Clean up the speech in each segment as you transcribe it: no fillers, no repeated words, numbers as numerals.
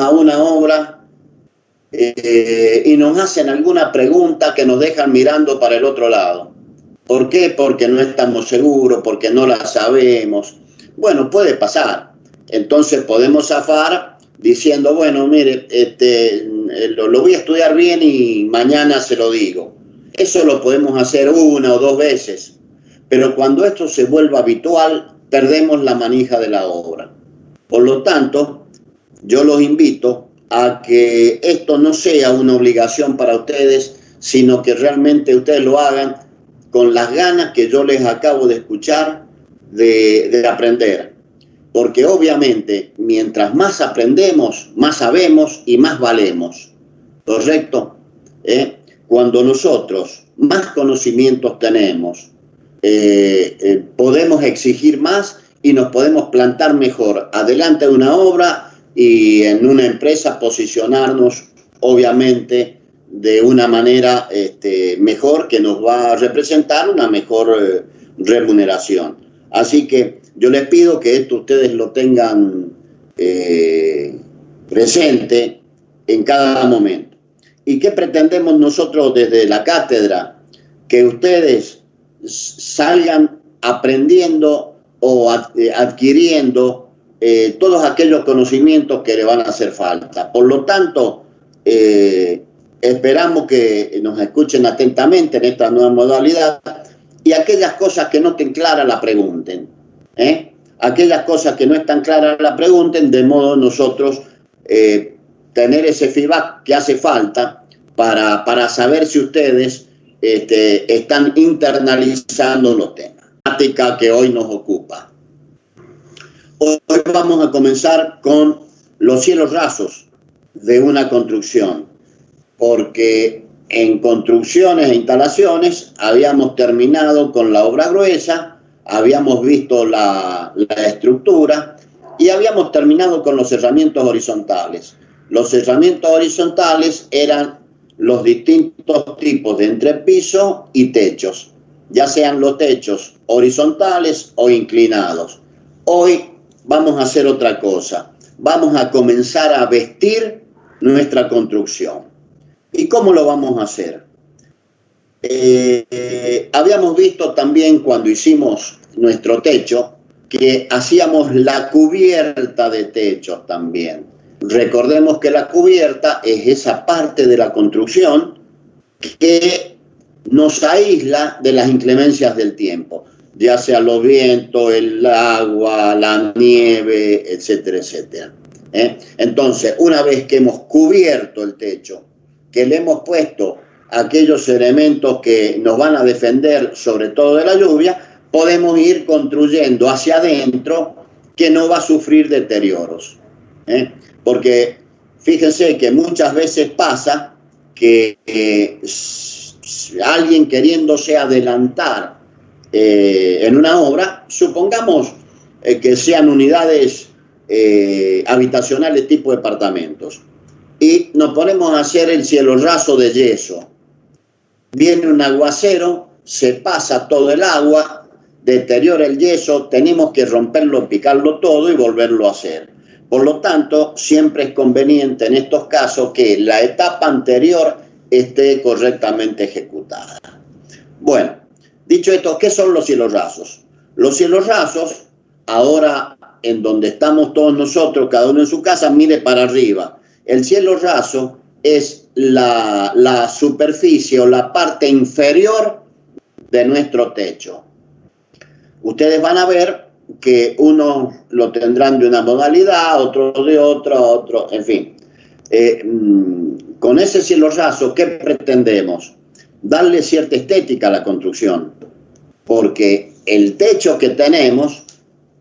a una obra y nos hacen alguna pregunta que nos dejan mirando para el otro lado. ¿Por qué? Porque no estamos seguros, porque no la sabemos. Bueno, puede pasar. Entonces podemos zafar diciendo, bueno, mire, lo voy a estudiar bien y mañana se lo digo. Eso lo podemos hacer una o dos veces. Pero cuando esto se vuelva habitual, perdemos la manija de la obra. Por lo tanto, yo los invito a que esto no sea una obligación para ustedes, sino que realmente ustedes lo hagan con las ganas que yo les acabo de escuchar de aprender. Porque obviamente, mientras más aprendemos, más sabemos y más valemos. ¿Correcto? Cuando nosotros más conocimientos tenemos, podemos exigir más y nos podemos plantar mejor adelante de una obra y en una empresa posicionarnos, obviamente, de una manera mejor que nos va a representar una mejor remuneración. Así que yo les pido que esto ustedes lo tengan presente en cada momento. ¿Y qué pretendemos nosotros desde la cátedra? Que ustedes salgan aprendiendo o adquiriendo todos aquellos conocimientos que le van a hacer falta. Por lo tanto, esperamos que nos escuchen atentamente en esta nueva modalidad y aquellas cosas que no estén claras la pregunten. Aquellas cosas que no están claras la pregunten, de modo nosotros tener ese feedback que hace falta para saber si ustedes están internalizando los temas. La temática que hoy nos ocupa. Hoy vamos a comenzar con los cielos rasos de una construcción, porque en construcciones e instalaciones habíamos terminado con la obra gruesa, habíamos visto la estructura y habíamos terminado con los cerramientos horizontales. Los cerramientos horizontales eran los distintos tipos de entrepiso y techos, ya sean los techos horizontales o inclinados. Hoy vamos a hacer otra cosa. Vamos a comenzar a vestir nuestra construcción. ¿Y cómo lo vamos a hacer? Habíamos visto también cuando hicimos nuestro techo que hacíamos la cubierta de techos también. Recordemos que la cubierta es esa parte de la construcción que nos aísla de las inclemencias del tiempo, ya sea los vientos, el agua, la nieve, etcétera, etcétera. Entonces, una vez que hemos cubierto el techo, que le hemos puesto aquellos elementos que nos van a defender sobre todo de la lluvia, podemos ir construyendo hacia adentro que no va a sufrir deterioros. Porque fíjense que muchas veces pasa que alguien queriéndose adelantar en una obra, supongamos que sean unidades habitacionales tipo departamentos, y nos ponemos a hacer el cielo raso de yeso. Viene un aguacero, se pasa todo el agua, deteriora el yeso, tenemos que romperlo, picarlo todo y volverlo a hacer. Por lo tanto, siempre es conveniente en estos casos que la etapa anterior esté correctamente ejecutada. Bueno, dicho esto, ¿qué son los cielos rasos? Los cielos rasos, ahora en donde estamos todos nosotros, cada uno en su casa, mire para arriba. El cielo raso es la superficie o la parte inferior de nuestro techo. Ustedes van a ver que unos lo tendrán de una modalidad, otros de otra, otros, en fin. Con ese cielo raso, ¿qué pretendemos? Darle cierta estética a la construcción, porque el techo que tenemos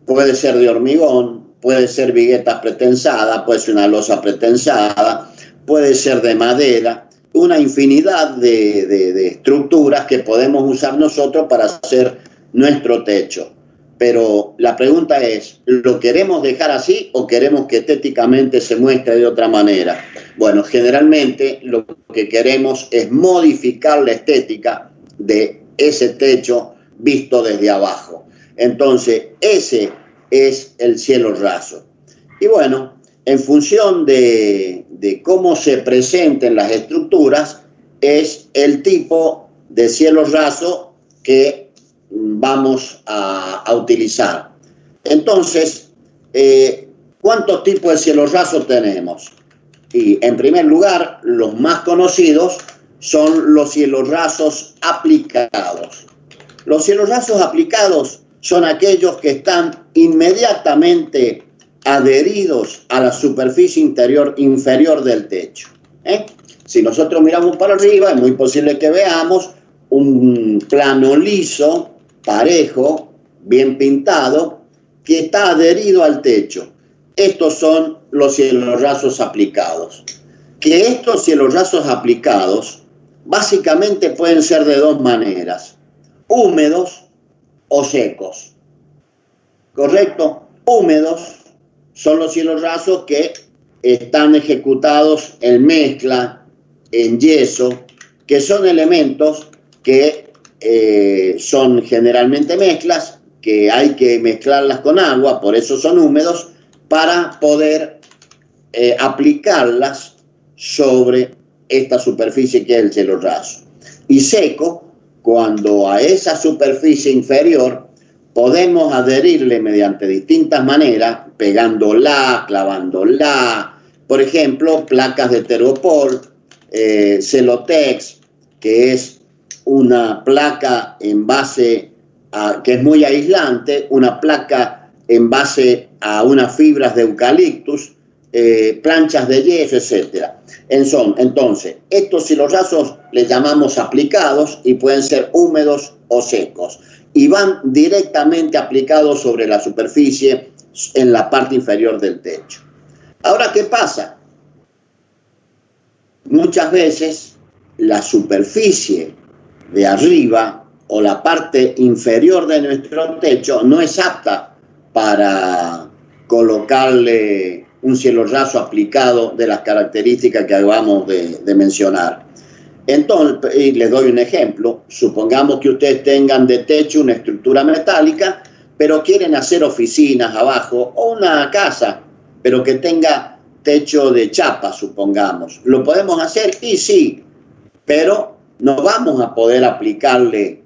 puede ser de hormigón, puede ser viguetas pretensadas, puede ser una losa pretensada, puede ser de madera, una infinidad de estructuras que podemos usar nosotros para hacer nuestro techo. Pero la pregunta es, ¿lo queremos dejar así o queremos que estéticamente se muestre de otra manera? Bueno, generalmente lo que queremos es modificar la estética de ese techo visto desde abajo. Entonces, ese es el cielo raso. Y bueno, en función de cómo se presenten las estructuras, es el tipo de cielo raso que vamos a utilizar. Entonces, ¿cuántos tipos de cielo raso tenemos? Y en primer lugar, los más conocidos son los cielos rasos aplicados. Los cielos rasos aplicados son aquellos que están inmediatamente adheridos a la superficie inferior del techo. Si nosotros miramos para arriba, es muy posible que veamos un plano liso, parejo, bien pintado, que está adherido al techo. Estos son los cielos rasos aplicados. Que estos cielos rasos aplicados básicamente pueden ser de dos maneras: húmedos o secos. ¿Correcto? Húmedos son los cielos rasos que están ejecutados en mezcla, en yeso, que son elementos que son generalmente mezclas, que hay que mezclarlas con agua, por eso son húmedos, para poder aplicarlas sobre esta superficie que es el cielo raso. Y seco, cuando a esa superficie inferior podemos adherirle mediante distintas maneras, pegándola, clavándola, por ejemplo, placas de Teropol, Celotex, que es una placa en base que es muy aislante, una placa en base a unas fibras de eucaliptus, planchas de yeso, etc. Entonces, estos cielos rasos les llamamos aplicados y pueden ser húmedos o secos, y van directamente aplicados sobre la superficie en la parte inferior del techo. Ahora, ¿qué pasa? Muchas veces la superficie de arriba o la parte inferior de nuestro techo no es apta para colocarle un cielo raso aplicado de las características que acabamos de mencionar. Entonces, y les doy un ejemplo. Supongamos que ustedes tengan de techo una estructura metálica, pero quieren hacer oficinas abajo, o una casa, pero que tenga techo de chapa, supongamos. ¿Lo podemos hacer? Y sí, pero no vamos a poder aplicarle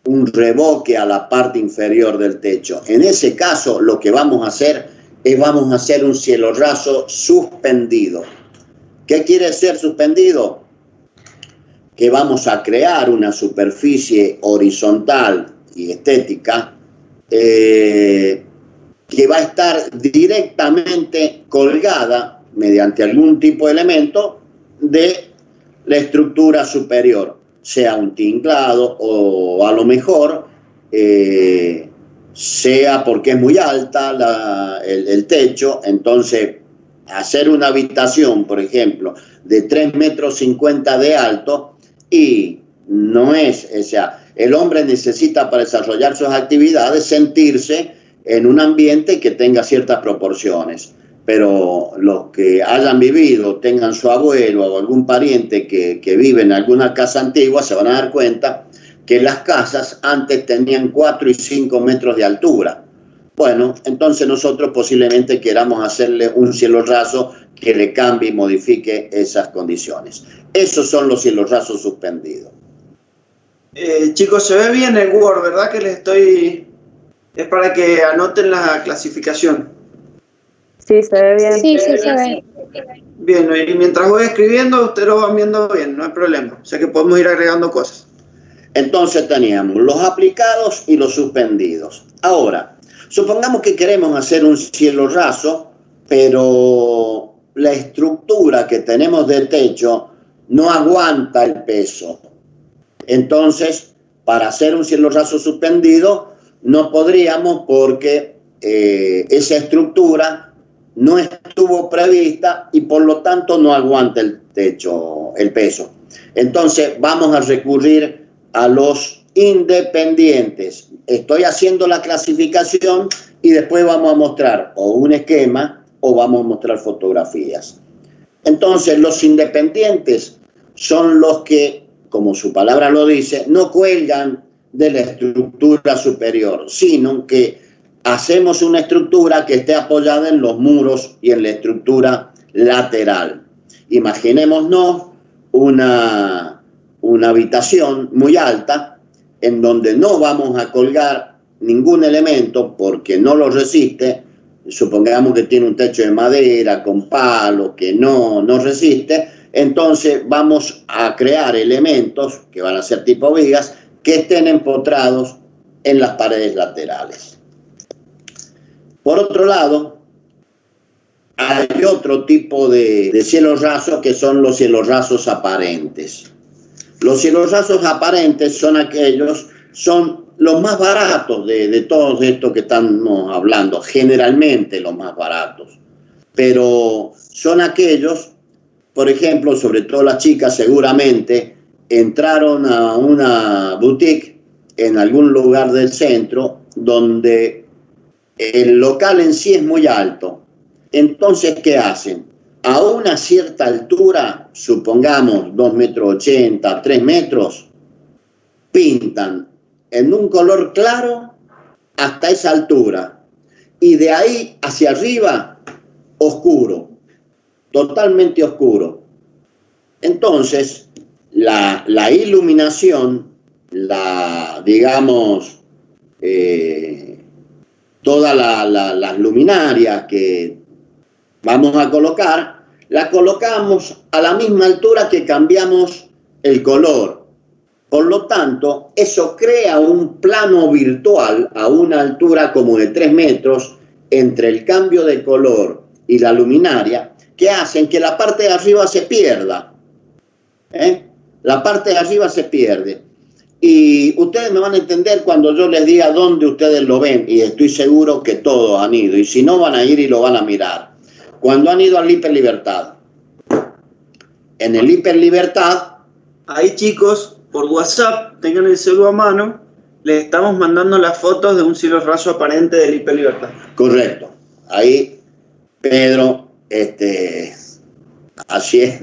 un revoque a la parte inferior del techo. En ese caso, lo que vamos a hacer es un cielo raso suspendido. ¿Qué quiere decir suspendido? Que vamos a crear una superficie horizontal y estética que va a estar directamente colgada mediante algún tipo de elemento de la estructura superior, sea un tinglado o a lo mejor sea porque es muy alta el techo. Entonces, hacer una habitación, por ejemplo, de 3,50 metros de alto, y no es, o sea, el hombre necesita para desarrollar sus actividades sentirse en un ambiente que tenga ciertas proporciones. Pero los que hayan vivido, tengan su abuelo o algún pariente que vive en alguna casa antigua, se van a dar cuenta que las casas antes tenían 4 y 5 metros de altura. Bueno, entonces nosotros posiblemente queramos hacerle un cielo raso que le cambie y modifique esas condiciones. Esos son los cielos rasos suspendidos. Chicos, se ve bien el Word, ¿verdad? Que les estoy... Es para que anoten la clasificación. Sí, se ve bien. Sí, sí, se ve. Bien, y mientras voy escribiendo, ustedes lo van viendo bien, no hay problema. O sea que podemos ir agregando cosas. Entonces teníamos los aplicados y los suspendidos. Ahora, supongamos que queremos hacer un cielo raso, pero la estructura que tenemos de techo no aguanta el peso. Entonces, para hacer un cielo raso suspendido, no podríamos, porque esa estructura no estuvo prevista y por lo tanto no aguanta el techo, el peso. Entonces vamos a recurrir a los independientes. Estoy haciendo la clasificación y después vamos a mostrar o un esquema o vamos a mostrar fotografías. Entonces, los independientes son los que, como su palabra lo dice, no cuelgan de la estructura superior, sino que hacemos una estructura que esté apoyada en los muros y en la estructura lateral. Imaginémonos una habitación muy alta en donde no vamos a colgar ningún elemento porque no lo resiste. Supongamos que tiene un techo de madera con palos que no resiste. Entonces vamos a crear elementos que van a ser tipo vigas que estén empotrados en las paredes laterales. Por otro lado, hay otro tipo de cielos rasos que son los cielos rasos aparentes. Los cielos rasos aparentes son los más baratos de todos estos que estamos hablando, generalmente los más baratos. Pero son aquellos, por ejemplo, sobre todo las chicas seguramente entraron a una boutique en algún lugar del centro donde el local en sí es muy alto. Entonces, ¿qué hacen? A una cierta altura, supongamos 2,80 metros, 3 metros, pintan en un color claro hasta esa altura. Y de ahí hacia arriba, oscuro, totalmente oscuro. Entonces, la iluminación, todas las luminarias que vamos a colocar, la colocamos a la misma altura que cambiamos el color. Por lo tanto, eso crea un plano virtual a una altura como de 3 metros entre el cambio de color y la luminaria, que hacen que la parte de arriba se pierda. La parte de arriba se pierde. Y ustedes me van a entender cuando yo les diga dónde ustedes lo ven, y estoy seguro que todos han ido, y si no van a ir y lo van a mirar. Cuando han ido al Hiper Libertad. En el Hiper Libertad, ahí chicos, por WhatsApp, tengan el celular a mano, les estamos mandando las fotos de un cielo raso aparente del Hiper Libertad. Correcto. Ahí, Pedro, así es,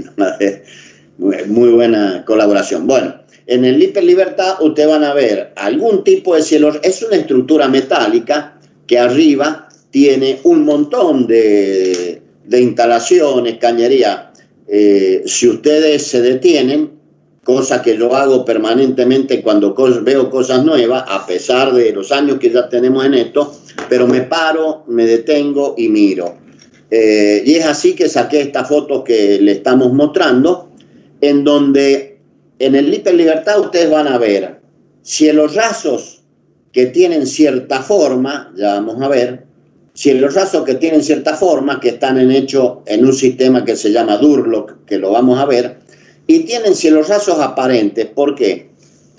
muy buena colaboración. Bueno, en el Hiper Libertad ustedes van a ver algún tipo de cielo. Es una estructura metálica que arriba tiene un montón de instalaciones, cañería. Si ustedes se detienen, cosa que yo hago permanentemente cuando veo cosas nuevas, a pesar de los años que ya tenemos en esto, pero me paro, me detengo y miro. Y es así que saqué esta foto que le estamos mostrando, en donde en el Hiper Libertad ustedes van a ver cielos rasos que tienen cierta forma, ya vamos a ver, cielos rasos que tienen cierta forma, que están hechos en un sistema que se llama Durlock, que lo vamos a ver, y tienen cielos rasos aparentes. ¿Por qué?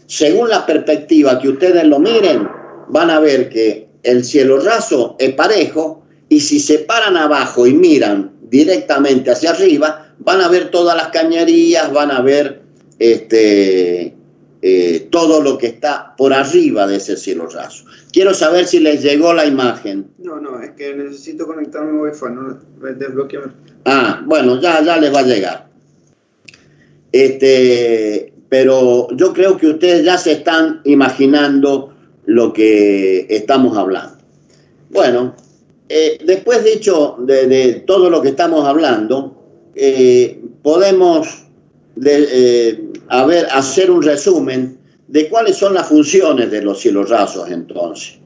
Según la perspectiva que ustedes lo miren, van a ver que el cielo raso es parejo, y si se paran abajo y miran directamente hacia arriba, van a ver todas las cañerías, van a ver todo lo que está por arriba de ese cielo raso. Quiero saber si les llegó la imagen. No, es que necesito conectarme a Wi-Fi, no desbloquearme. Bueno, ya les va a llegar. Pero yo creo que ustedes ya se están imaginando lo que estamos hablando. Bueno, después dicho de todo lo que estamos hablando, podemos hacer un resumen de cuáles son las funciones de los cielos rasos entonces.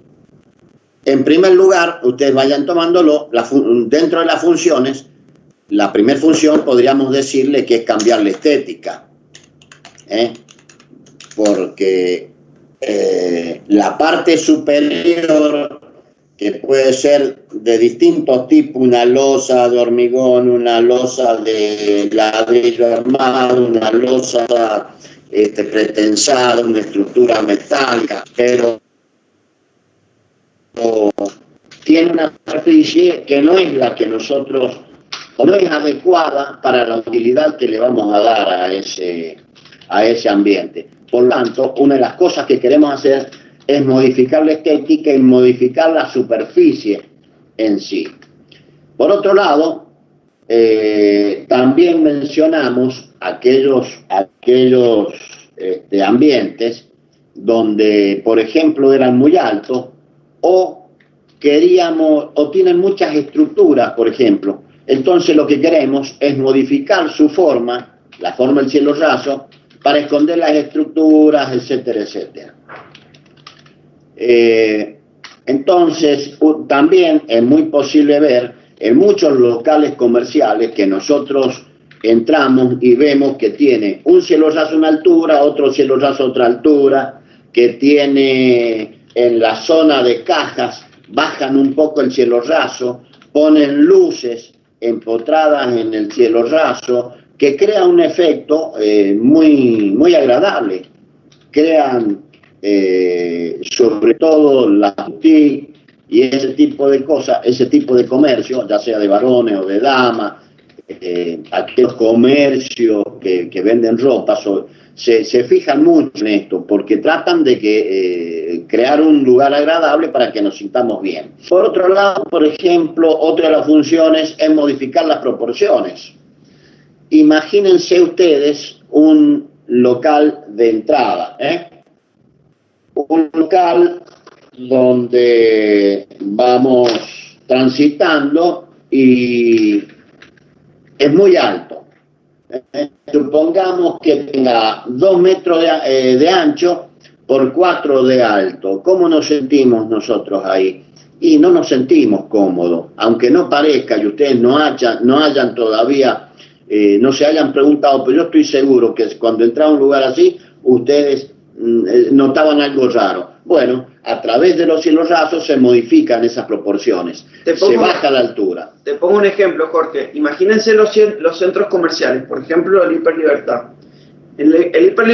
En primer lugar, ustedes vayan tomándolo, dentro de las funciones, la primera función podríamos decirle que es cambiar la estética, porque la parte superior, que puede ser de distintos tipos, una losa de hormigón, una losa de ladrillo armado, una losa pretensada, una estructura metálica, pero tiene una superficie que no es la que nosotros, o no es adecuada para la utilidad que le vamos a dar a ese ambiente. Por lo tanto, una de las cosas que queremos hacer es modificar la estética y modificar la superficie en sí. Por otro lado, también mencionamos aquellos ambientes donde, por ejemplo, eran muy altos o queríamos, o tienen muchas estructuras, por ejemplo. Entonces lo que queremos es modificar su forma, la forma del cielo raso, para esconder las estructuras, etcétera, etcétera. Entonces, también es muy posible ver en muchos locales comerciales que nosotros entramos y vemos que tiene un cielo raso a una altura, otro cielo raso a otra altura, que tiene en la zona de cajas, bajan un poco el cielo raso, ponen luces empotradas en el cielo raso, que crea un efecto muy agradable. Crean sobre todo la boutique y ese tipo de cosas, ese tipo de comercio, ya sea de varones o de damas, aquellos comercios que venden ropa, se fijan mucho en esto, porque tratan de crear un lugar agradable para que nos sintamos bien. Por otro lado, por ejemplo, otra de las funciones es modificar las proporciones. Imagínense ustedes un local de entrada, un local donde vamos transitando y es muy alto. Supongamos que tenga 2 metros de ancho por 4 de alto. ¿Cómo nos sentimos nosotros ahí? Y no nos sentimos cómodos, aunque no parezca y ustedes no hayan todavía, no se hayan preguntado, pero yo estoy seguro que cuando entraba a un lugar así, ustedes notaban algo raro. Bueno, a través de los cielos rasos se modifican esas proporciones, se baja la altura. Te pongo un ejemplo, Jorge. Imagínense los centros comerciales, por ejemplo, el Hiper Libertad. El Hiper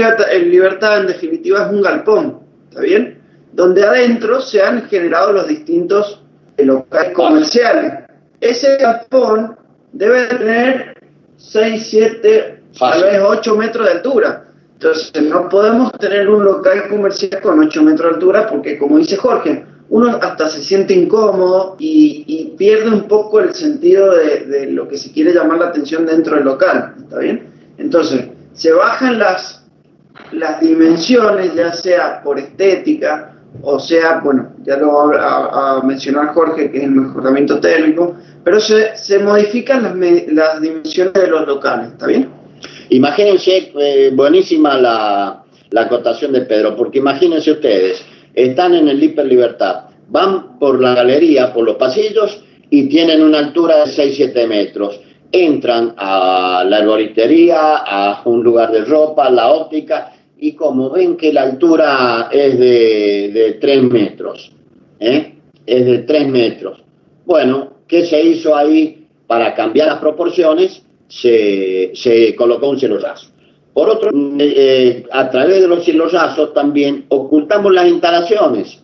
Libertad, en definitiva, es un galpón, ¿está bien? Donde adentro se han generado los distintos locales comerciales. Ese galpón debe tener 6, 7, tal vez 8 metros de altura. Entonces, no podemos tener un local comercial con 8 metros de altura porque, como dice Jorge, uno hasta se siente incómodo y pierde un poco el sentido de lo que se quiere llamar la atención dentro del local, ¿está bien? Entonces, se bajan las dimensiones, ya sea por estética, o sea, bueno, ya lo va a mencionar Jorge, que es el mejoramiento térmico, pero se modifican las dimensiones de los locales, ¿está bien? Imagínense, buenísima la acotación de Pedro, porque imagínense ustedes, están en el Hiper Libertad, van por la galería, por los pasillos, y tienen una altura de 6-7 metros. Entran a la arboristería, a un lugar de ropa, la óptica, y como ven que la altura es de 3 metros, es de 3 metros. Bueno, ¿qué se hizo ahí para cambiar las proporciones? Se colocó un cielo raso. Por otro, a través de los cielos rasos también ocultamos las instalaciones.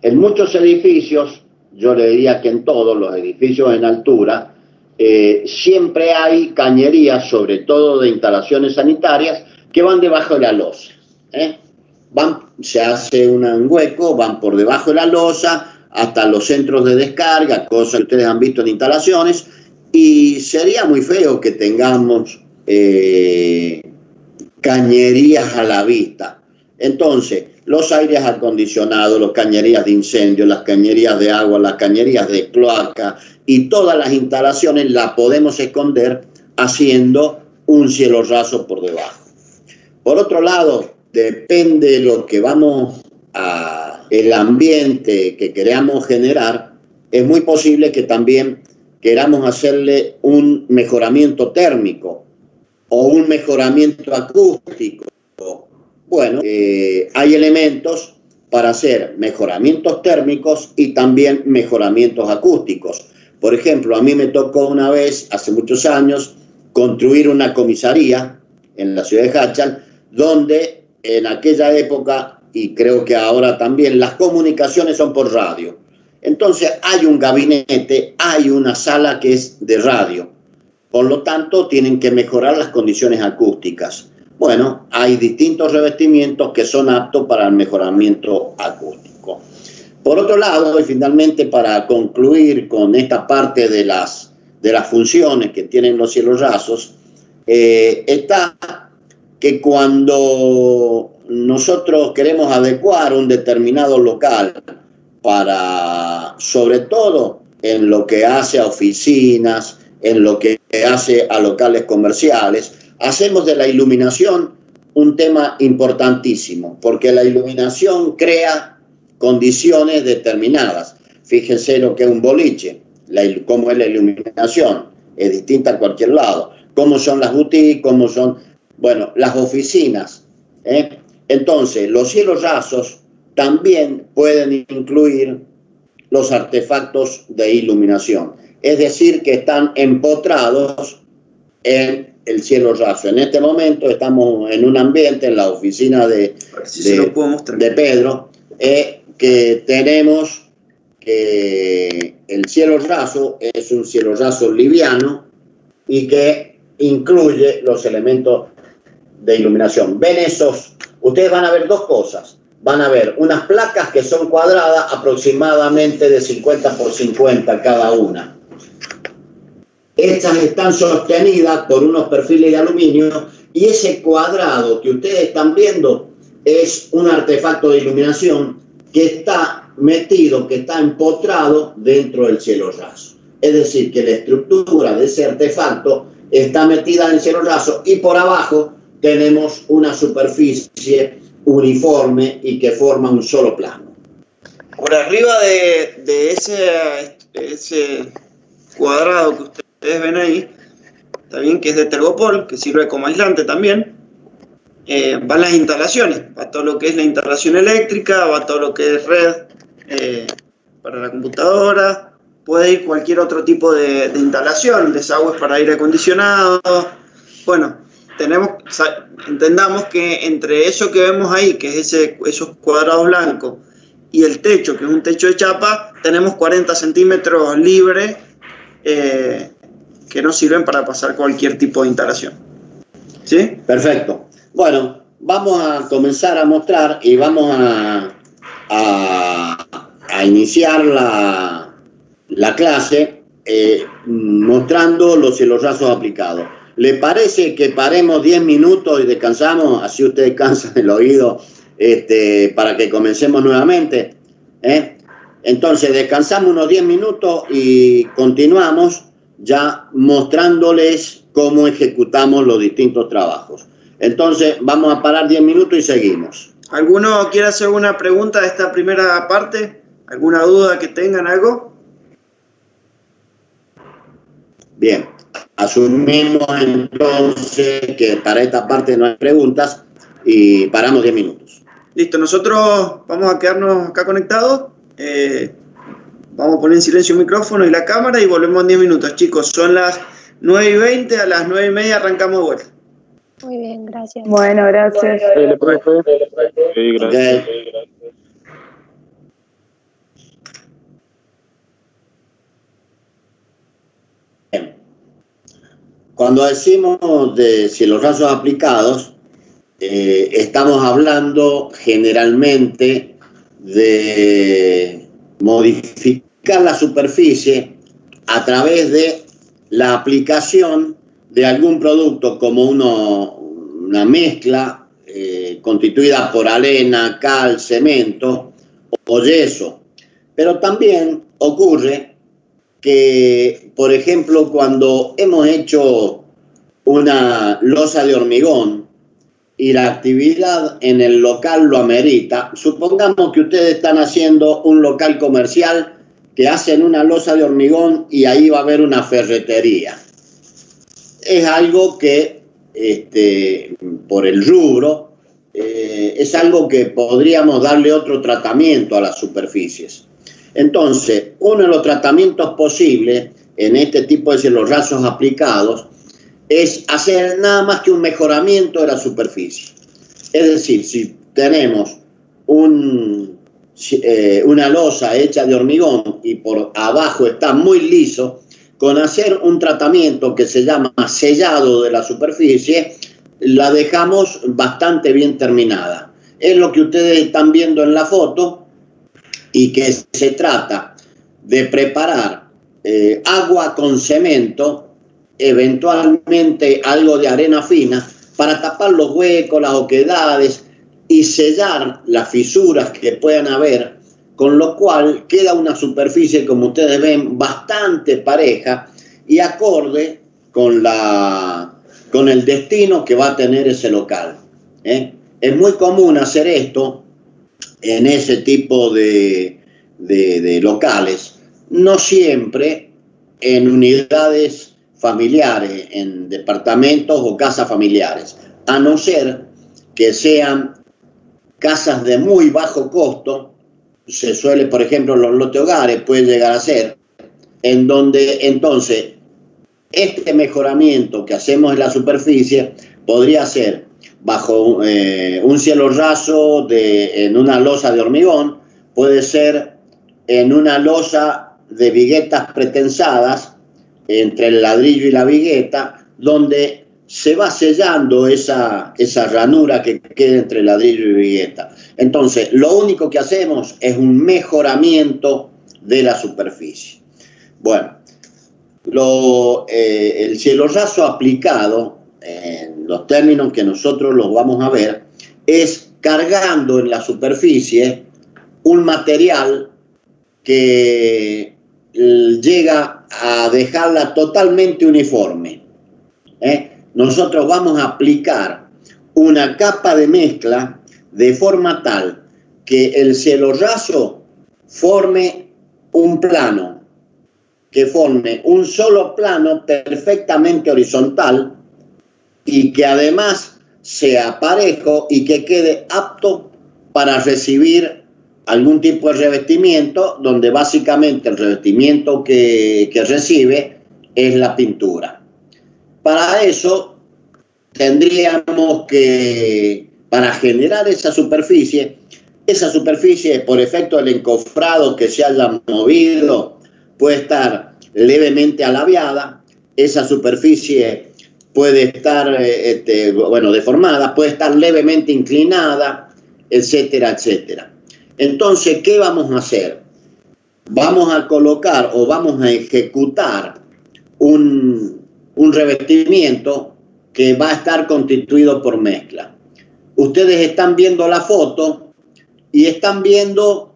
En muchos edificios, yo le diría que en todos los edificios en altura, siempre hay cañerías, sobre todo de instalaciones sanitarias, que van debajo de la losa. Se hace un hueco, van por debajo de la losa hasta los centros de descarga, cosas que ustedes han visto en instalaciones, y sería muy feo que tengamos cañerías a la vista. Entonces, los aires acondicionados, las cañerías de incendio, las cañerías de agua, las cañerías de cloaca y todas las instalaciones las podemos esconder haciendo un cielo raso por debajo. Por otro lado, depende de lo que vamos el ambiente que queramos generar, es muy posible que también queramos hacerle un mejoramiento térmico o un mejoramiento acústico. Bueno, hay elementos para hacer mejoramientos térmicos y también mejoramientos acústicos. Por ejemplo, a mí me tocó una vez, hace muchos años, construir una comisaría en la ciudad de Háchal, donde en aquella época, y creo que ahora también, las comunicaciones son por radio. Entonces hay un gabinete, hay una sala que es de radio. Por lo tanto, tienen que mejorar las condiciones acústicas. Bueno, hay distintos revestimientos que son aptos para el mejoramiento acústico. Por otro lado, y finalmente para concluir con esta parte de las funciones que tienen los cielos rasos, está que cuando nosotros queremos adecuar un determinado local sobre todo en lo que hace a oficinas, en lo que hace a locales comerciales. Hacemos de la iluminación un tema importantísimo, porque la iluminación crea condiciones determinadas. Fíjense lo que es un boliche, cómo es la iluminación, es distinta a cualquier lado. Cómo son las boutiques, cómo son, bueno, las oficinas. Entonces, los cielos rasos también pueden incluir los artefactos de iluminación, es decir, que están empotrados en el cielo raso. En este momento estamos en un ambiente, en la oficina de Pedro, que tenemos que el cielo raso es un cielo raso liviano y que incluye los elementos de iluminación. Ven esos, ustedes van a ver dos cosas. Van a ver unas placas que son cuadradas, aproximadamente de 50 por 50 cada una. Estas están sostenidas por unos perfiles de aluminio y ese cuadrado que ustedes están viendo es un artefacto de iluminación que está metido, que está empotrado dentro del cielo raso. Es decir, que la estructura de ese artefacto está metida en el cielo raso y por abajo tenemos una superficie uniforme y que forma un solo plano. Por arriba de ese cuadrado que ustedes ven ahí, está bien, que es de Tergopol, que sirve como aislante también, van las instalaciones, va todo lo que es la instalación eléctrica, va todo lo que es red para la computadora, puede ir cualquier otro tipo de instalación, desagües para aire acondicionado. Bueno, entendamos que entre eso que vemos ahí, que es esos cuadrados blancos, y el techo, que es un techo de chapa, tenemos 40 centímetros libres que nos sirven para pasar cualquier tipo de instalación. ¿Sí? Perfecto. Bueno, vamos a comenzar a mostrar y vamos a iniciar la clase mostrando los cielos rasos aplicados. ¿Le parece que paremos 10 minutos y descansamos? Así usted descansa el oído para que comencemos nuevamente. Entonces, descansamos unos 10 minutos y continuamos ya mostrándoles cómo ejecutamos los distintos trabajos. Entonces, vamos a parar 10 minutos y seguimos. ¿Alguno quiere hacer una pregunta de esta primera parte? ¿Alguna duda que tengan, algo? Bien. Asumimos entonces que para esta parte no hay preguntas y paramos 10 minutos. Listo, nosotros vamos a quedarnos acá conectados. Vamos a poner en silencio el micrófono y la cámara y volvemos en 10 minutos. Chicos, son las 9:20, a las 9:30 arrancamos de vuelta. Muy bien, gracias. Bueno, gracias. Sí, gracias. Okay. Cuando decimos de cielos rasos aplicados, estamos hablando generalmente de modificar la superficie a través de la aplicación de algún producto como una mezcla constituida por arena, cal, cemento o yeso. Pero también ocurre que, por ejemplo, cuando hemos hecho una losa de hormigón y la actividad en el local lo amerita, supongamos que ustedes están haciendo un local comercial que hacen una losa de hormigón y ahí va a haber una ferretería. Es algo que, por el rubro, es algo que podríamos darle otro tratamiento a las superficies. Entonces, uno de los tratamientos posibles en este tipo de cielos rasos aplicados es hacer nada más que un mejoramiento de la superficie. Es decir, si tenemos una losa hecha de hormigón y por abajo está muy liso, con hacer un tratamiento que se llama sellado de la superficie, la dejamos bastante bien terminada. Es lo que ustedes están viendo en la foto, y que se trata de preparar agua con cemento, eventualmente algo de arena fina, para tapar los huecos, las oquedades y sellar las fisuras que puedan haber con lo cual queda una superficie, como ustedes ven, bastante pareja y acorde con el destino que va a tener ese local. Es muy común hacer esto en ese tipo de locales, no siempre en unidades familiares, en departamentos o casas familiares, a no ser que sean casas de muy bajo costo. Se suele, por ejemplo, los lote hogares puede llegar a ser, en donde entonces este mejoramiento que hacemos en la superficie podría ser bajo un cielo raso en una losa de hormigón, puede ser en una losa de viguetas pretensadas entre el ladrillo y la vigueta, donde se va sellando esa ranura que queda entre ladrillo y vigueta. Entonces, lo único que hacemos es un mejoramiento de la superficie. Bueno, el cielo raso aplicado, en los términos que nosotros los vamos a ver, es cargando en la superficie un material que llega a dejarla totalmente uniforme. Nosotros vamos a aplicar una capa de mezcla de forma tal que el cielo raso forme un plano, que forme un solo plano perfectamente horizontal y que además sea parejo y que quede apto para recibir algún tipo de revestimiento, donde básicamente el revestimiento que recibe es la pintura. Para eso tendríamos que, para generar esa superficie por efecto del encofrado que se haya movido, puede estar levemente alabeada, esa superficie puede estar deformada, puede estar levemente inclinada, etcétera, etcétera. Entonces, ¿qué vamos a hacer? Vamos a colocar o vamos a ejecutar un revestimiento que va a estar constituido por mezcla. Ustedes están viendo la foto y están viendo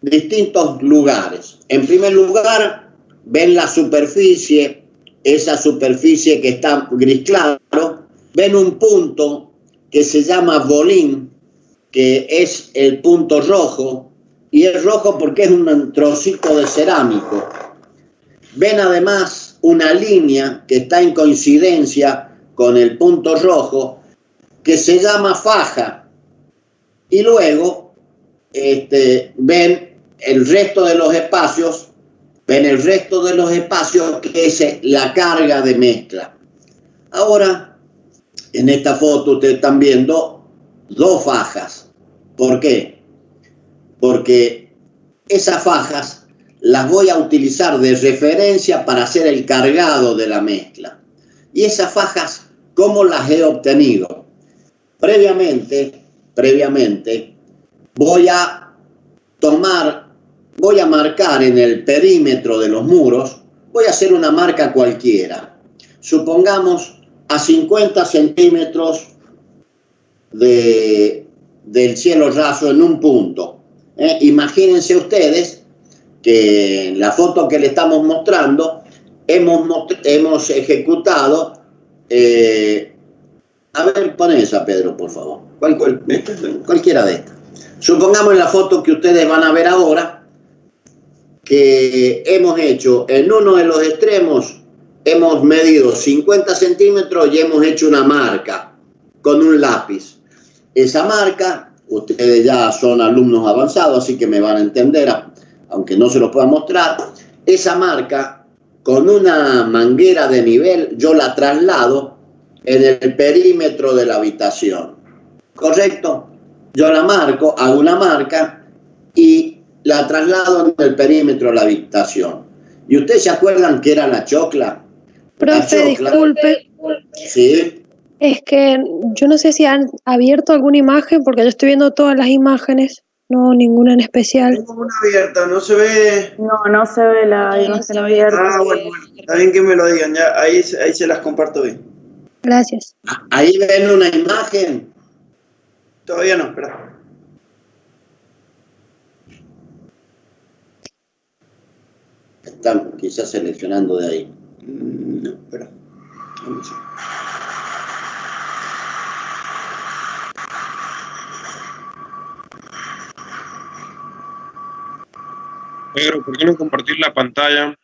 distintos lugares. En primer lugar, ven la superficie, esa superficie que está gris claro, ven un punto que se llama bolín, que es el punto rojo, y es rojo porque es un trocito de cerámico. Ven además una línea que está en coincidencia con el punto rojo, que se llama faja, y luego ven el resto de los espacios, que es la carga de mezcla. Ahora, en esta foto ustedes están viendo dos fajas. ¿Por qué? Porque esas fajas las voy a utilizar de referencia para hacer el cargado de la mezcla. Y esas fajas, ¿cómo las he obtenido? Previamente voy a marcar en el perímetro de los muros, voy a hacer una marca cualquiera. Supongamos a 50 centímetros del cielo raso en un punto. Imagínense ustedes que en la foto que le estamos mostrando hemos ejecutado, a ver, pon esa, Pedro, por favor, cualquiera de estas. Supongamos en la foto que ustedes van a ver ahora que hemos hecho en uno de los extremos, hemos medido 50 centímetros y hemos hecho una marca con un lápiz. Esa marca, ustedes ya son alumnos avanzados, así que me van a entender, aunque no se los pueda mostrar. Esa marca, con una manguera de nivel, yo la traslado en el perímetro de la habitación. ¿Correcto? Yo la marco, hago una marca y la traslado en el perímetro de la habitación. ¿Y ustedes se acuerdan que era la chocla? Profe, disculpe. Sí. Es que yo no sé si han abierto alguna imagen, porque yo estoy viendo todas las imágenes, no ninguna en especial. Tengo una abierta, no se ve. No se ve la imagen abierta. Ah, bueno, está bien que me lo digan, ya ahí se las comparto bien. Gracias. Ahí ven una imagen. Todavía no, espera. están quizás seleccionando de ahí. No, espera. Vamos a ver. Pedro, ¿por qué no compartir la pantalla?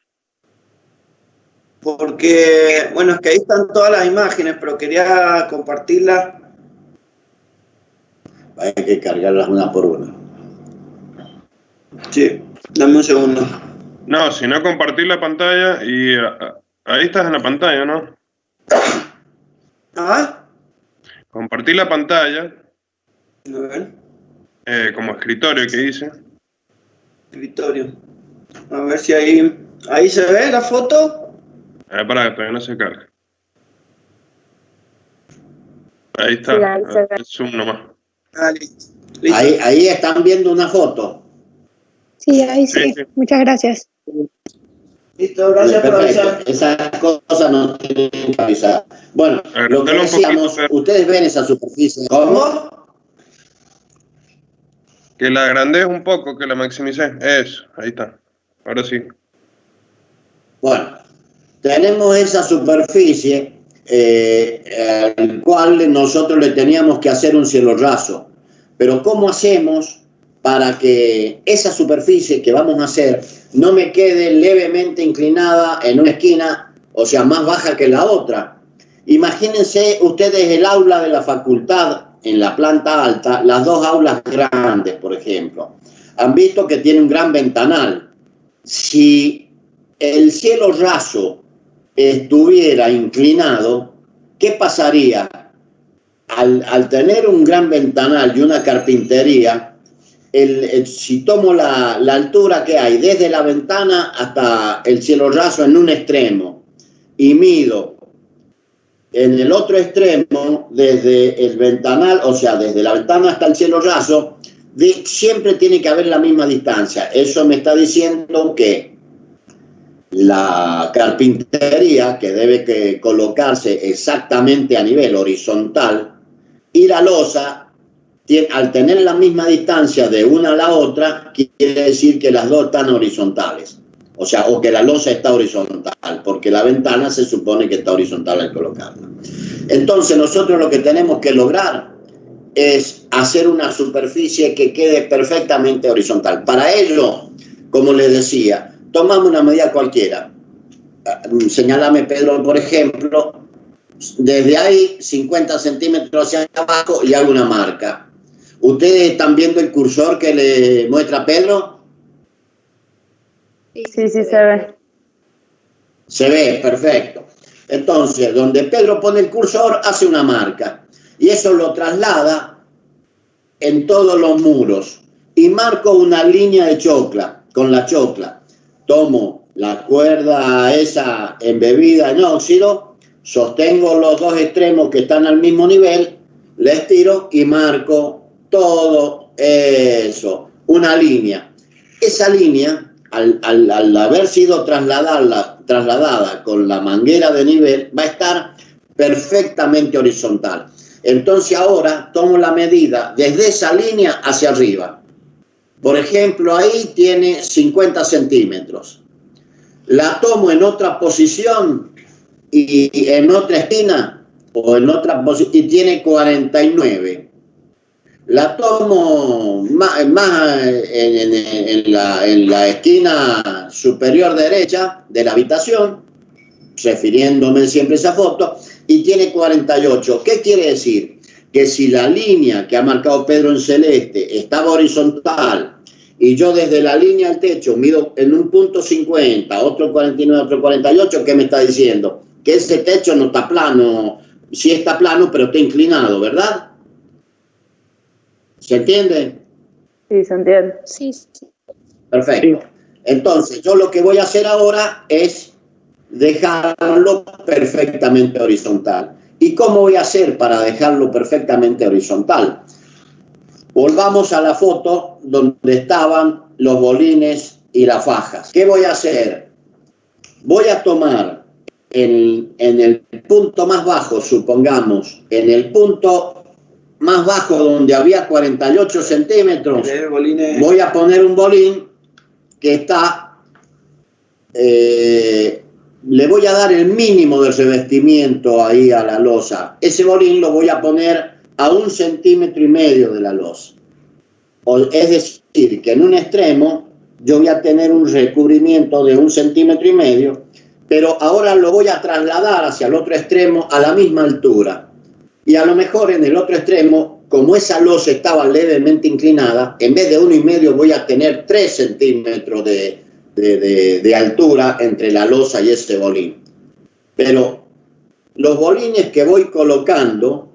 Porque, bueno, es que ahí están todas las imágenes, pero quería compartirlas. Hay que cargarlas una por una. Sí, dame un segundo. No, si no compartir la pantalla y ahí estás en la pantalla, ¿no? ¿Ah? Compartir la pantalla A ver, como escritorio que hice. escritorio. A ver si ahí se ve la foto. Para que todavía no se cargue. Ahí está, Sí, ahí se ve. el zoom nomás. Ah, listo. Listo. Ahí están viendo una foto. Sí, ahí sí. Sí, sí. Muchas gracias. Listo, gracias por Perfecto. avisar. Esas cosas no tienen que avisar. Bueno, lo que Agrandalo un decíamos, poquito, Pedro. ustedes ven esa superficie. ¿Cómo? Que la agrandes un poco, que la maximicé. Eso, ahí está. Ahora sí. Bueno, tenemos esa superficie al cual nosotros le teníamos que hacer un cielo raso. Pero ¿cómo hacemos para que esa superficie que vamos a hacer no me quede levemente inclinada en una esquina, o sea, más baja que la otra? Imagínense ustedes el aula de la facultad en la planta alta, las dos aulas grandes, por ejemplo. Han visto que tiene un gran ventanal. Si el cielo raso estuviera inclinado, ¿qué pasaría? Al tener un gran ventanal y una carpintería, si tomo la altura que hay desde la ventana hasta el cielo raso en un extremo y mido en el otro extremo desde el ventanal, o sea, desde la ventana hasta el cielo raso, siempre tiene que haber la misma distancia. Eso me está diciendo que la carpintería, que debe colocarse exactamente a nivel horizontal, y la losa, al tener la misma distancia de una a la otra, quiere decir que las dos están horizontales. O sea, o que la losa está horizontal, porque la ventana se supone que está horizontal al colocarla. Entonces, nosotros lo que tenemos que lograr es hacer una superficie que quede perfectamente horizontal. Para ello, como les decía, tomamos una medida cualquiera. Señálame, Pedro, por ejemplo, desde ahí 50 centímetros hacia abajo y hago una marca. ¿Ustedes están viendo el cursor que le muestra Pedro? Sí, se ve. Se ve, perfecto. Entonces, donde Pedro pone el cursor, hace una marca. Y eso lo traslada en todos los muros. Y marco una línea de chocla, con la chocla. Tomo la cuerda esa embebida en óxido, sostengo los dos extremos que están al mismo nivel, le estiro y marco todo eso, una línea. Esa línea, al haber sido trasladada con la manguera de nivel, va a estar perfectamente horizontal. Entonces ahora tomo la medida desde esa línea hacia arriba. Por ejemplo, ahí tiene 50 centímetros. La tomo en otra posición y en otra esquina o en otra posición y tiene 49. La tomo más en la esquina superior derecha de la habitación, refiriéndome siempre a esa foto, y tiene 48. ¿Qué quiere decir? Que si la línea que ha marcado Pedro en celeste estaba horizontal y yo desde la línea al techo mido en un punto 50, otro 49, otro 48, ¿qué me está diciendo? Que ese techo no está plano, sí está plano, pero está inclinado, ¿verdad? ¿Se entiende? Sí, se entiende. Sí. Perfecto. Entonces, yo lo que voy a hacer ahora es dejarlo perfectamente horizontal. ¿Y cómo voy a hacer para dejarlo perfectamente horizontal? Volvamos a la foto donde estaban los bolines y las fajas. ¿Qué voy a hacer? Voy a tomar en el punto más bajo, supongamos, en el punto más bajo donde había 48 centímetros, voy a poner un bolín que está le voy a dar el mínimo del revestimiento ahí a la losa. Ese bolín lo voy a poner a 1,5 centímetros de la losa. Es decir, que en un extremo yo voy a tener un recubrimiento de 1,5 centímetros, pero ahora lo voy a trasladar hacia el otro extremo a la misma altura. Y a lo mejor en el otro extremo, como esa losa estaba levemente inclinada, en vez de 1,5 voy a tener 3 centímetros de altura entre la losa y ese bolín. Pero los bolines que voy colocando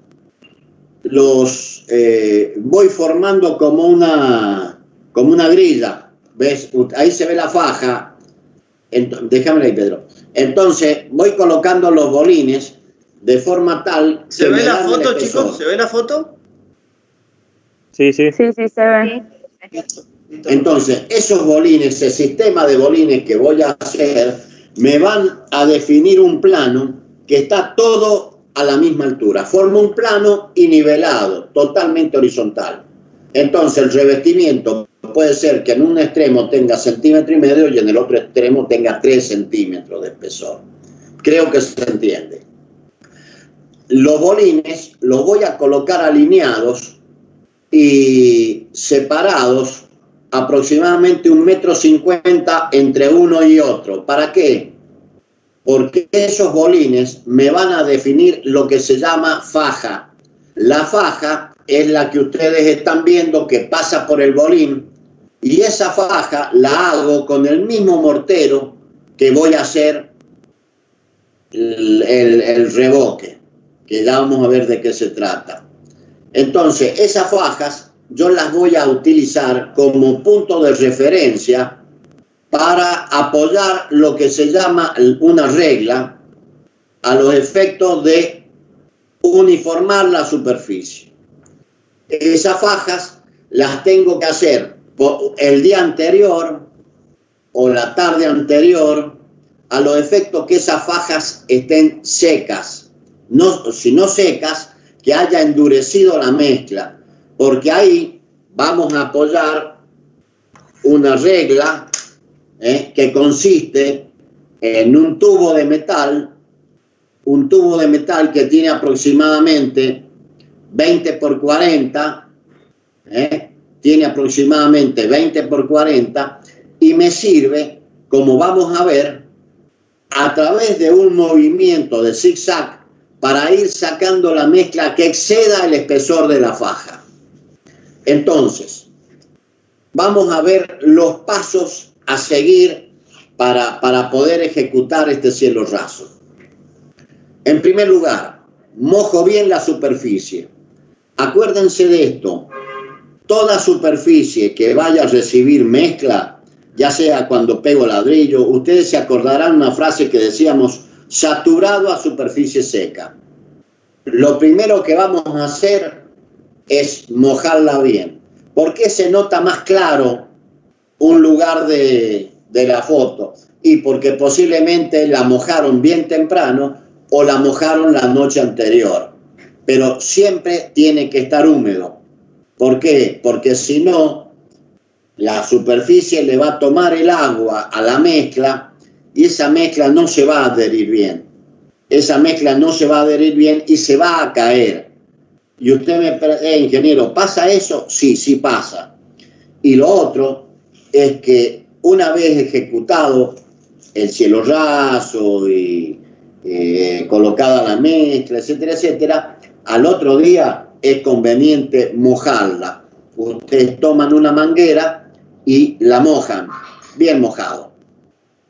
los voy formando como una grilla. ¿Ves? Ahí se ve la faja. Déjame ahí, Pedro. Entonces voy colocando los bolines de forma tal... ¿Se ve la foto, chicos? ¿Se ve la foto? Sí, se ve. Entonces, esos bolines, ese sistema de bolines que voy a hacer, me van a definir un plano que está todo a la misma altura. Forma un plano y nivelado, totalmente horizontal. Entonces, el revestimiento puede ser que en un extremo tenga 1,5 centímetros y en el otro extremo tenga 3 centímetros de espesor. Creo que se entiende. Los bolines los voy a colocar alineados y separados aproximadamente 1,50 m entre uno y otro. ¿Para qué? Porque esos bolines me van a definir lo que se llama faja. La faja es la que ustedes están viendo que pasa por el bolín, y esa faja la hago con el mismo mortero que voy a hacer el revoque, que ya vamos a ver de qué se trata. Entonces, esas fajas yo las voy a utilizar como punto de referencia para apoyar lo que se llama una regla a los efectos de uniformar la superficie. Esas fajas las tengo que hacer el día anterior o la tarde anterior, a los efectos que esas fajas estén secas. No, si no secas, que haya endurecido la mezcla, porque ahí vamos a apoyar una regla que consiste en un tubo de metal que tiene aproximadamente 20 por 40, tiene aproximadamente 20 por 40, y me sirve, como vamos a ver, a través de un movimiento de zigzag para ir sacando la mezcla que exceda el espesor de la faja. Entonces, vamos a ver los pasos a seguir para poder ejecutar este cielo raso. En primer lugar, mojo bien la superficie. Acuérdense de esto. Toda superficie que vaya a recibir mezcla, ya sea cuando pego ladrillo, ustedes se acordarán una frase que decíamos, saturado a superficie seca. Lo primero que vamos a hacer es mojarla bien. ¿Por qué se nota más claro un lugar de la foto? Y porque posiblemente la mojaron bien temprano o la mojaron la noche anterior. Pero siempre tiene que estar húmedo. ¿Por qué? Porque si no, la superficie le va a tomar el agua a la mezcla y esa mezcla no se va a adherir bien. Esa mezcla no se va a adherir bien y se va a caer. Y usted me ingeniero, ¿pasa eso? Sí, sí pasa. Y lo otro es que una vez ejecutado el cielo raso y colocada la mezcla, etcétera, etcétera, al otro día es conveniente mojarla. Ustedes toman una manguera y la mojan, bien mojado.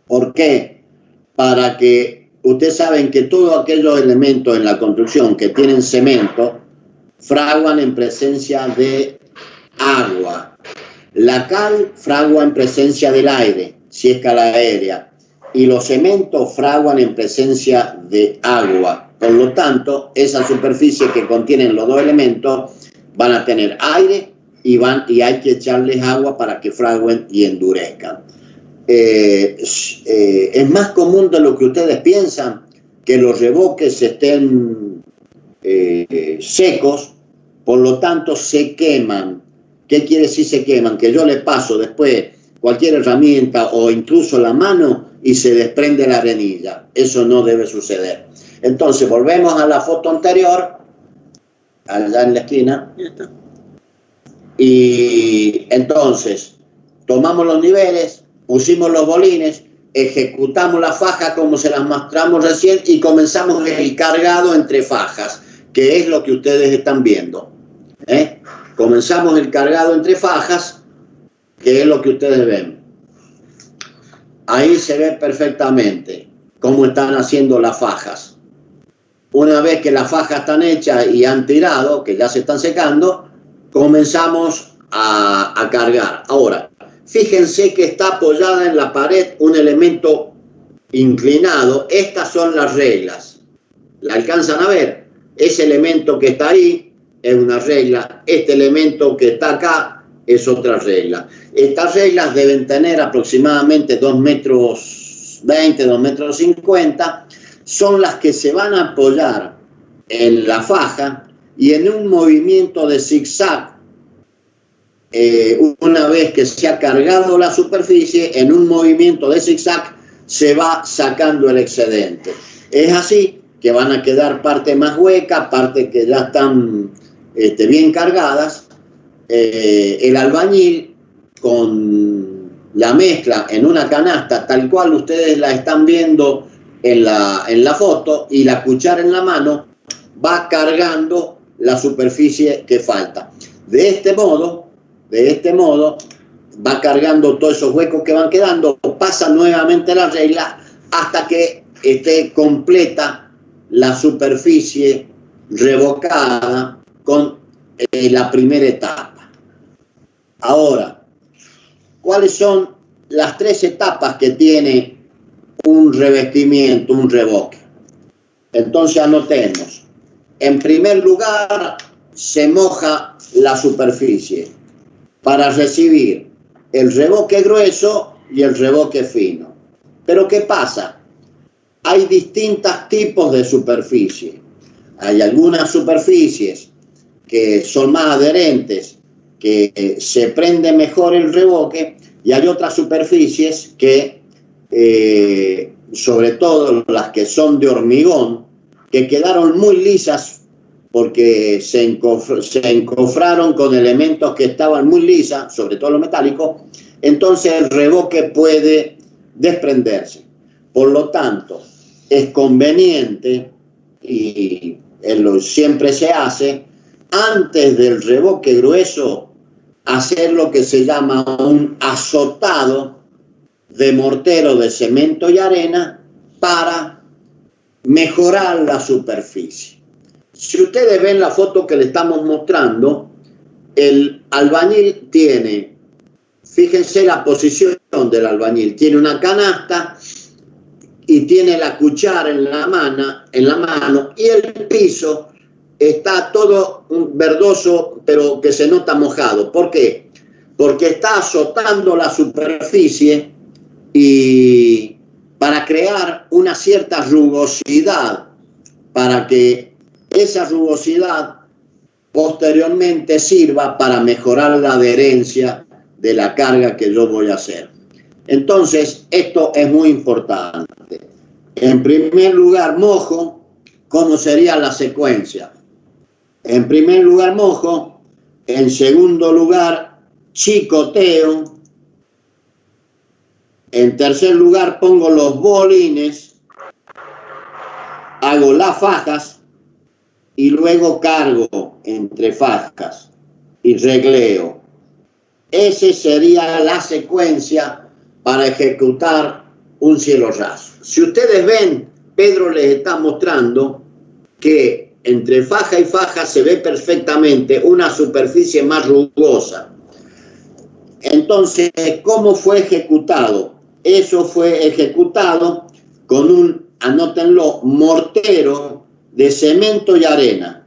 ¿Por qué? Para que ustedes saben que todos aquellos elementos en la construcción que tienen cemento fraguan en presencia de agua. La cal fragua en presencia del aire, si es cal aérea, y los cementos fraguan en presencia de agua. Por lo tanto, esa superficie que contienen los dos elementos van a tener aire y hay que echarles agua para que fraguen y endurezcan. Es más común de lo que ustedes piensan que los revoques estén secos, por lo tanto se queman. ¿Qué quiere decir se queman? Que yo le paso después cualquier herramienta o incluso la mano y se desprende la arenilla. Eso no debe suceder. Entonces, volvemos a la foto anterior, allá en la esquina. Y entonces, tomamos los niveles, pusimos los bolines, ejecutamos la faja como se las mostramos recién y comenzamos el cargado entre fajas, que es lo que ustedes están viendo. Comenzamos el cargado entre fajas, que es lo que ustedes ven. Ahí se ve perfectamente cómo están haciendo las fajas. Una vez que las fajas están hechas y han tirado, que ya se están secando, comenzamos a cargar. Ahora, fíjense que está apoyada en la pared un elemento inclinado. Estas son las reglas. ¿La alcanzan a ver? Ese elemento que está ahí es una regla. Este elemento que está acá es otra regla. Estas reglas deben tener aproximadamente 2,20 metros, 2,50 metros. Son las que se van a apoyar en la faja y en un movimiento de zigzag, una vez que se ha cargado la superficie, en un movimiento de zigzag se va sacando el excedente. Es así que van a quedar parte más hueca, parte que ya están bien cargadas. El albañil con la mezcla en una canasta, tal cual ustedes la están viendo en la foto, y la cuchara en la mano, va cargando la superficie que falta. De este modo, va cargando todos esos huecos que van quedando, pasa nuevamente la regla hasta que esté completa la superficie revocada con la primera etapa. Ahora, ¿cuáles son las 3 etapas que tiene un revestimiento, un revoque? Entonces anotemos. En primer lugar, se moja la superficie para recibir el revoque grueso y el revoque fino. Pero ¿qué pasa? Hay distintos tipos de superficie. Hay algunas superficies que son más adherentes, que se prende mejor el revoque, y hay otras superficies que, sobre todo las que son de hormigón, que quedaron muy lisas porque se encofraron con elementos que estaban muy lisas, sobre todo lo metálico. Entonces el revoque puede desprenderse. Por lo tanto, es conveniente, y siempre se hace, antes del revoque grueso, hacer lo que se llama un azotado de mortero de cemento y arena para mejorar la superficie. Si ustedes ven la foto que le estamos mostrando, el albañil tiene, fíjense la posición del albañil, tiene una canasta y tiene la cuchara en la mano, y el piso está todo verdoso, pero que se nota mojado. ¿Por qué? Porque está azotando la superficie y para crear una cierta rugosidad, para que esa rugosidad posteriormente sirva para mejorar la adherencia de la carga que yo voy a hacer. Entonces, esto es muy importante. En primer lugar, mojo. ¿Cómo sería la secuencia? En primer lugar, mojo. En segundo lugar, chicoteo. En tercer lugar, pongo los bolines. Hago las fajas. Y luego cargo entre fajas y regleo. Esa sería la secuencia para ejecutar un cielo raso. Si ustedes ven, Pedro les está mostrando que entre faja y faja se ve perfectamente una superficie más rugosa. Entonces, ¿cómo fue ejecutado? Eso fue ejecutado con un, anótenlo, mortero de cemento y arena.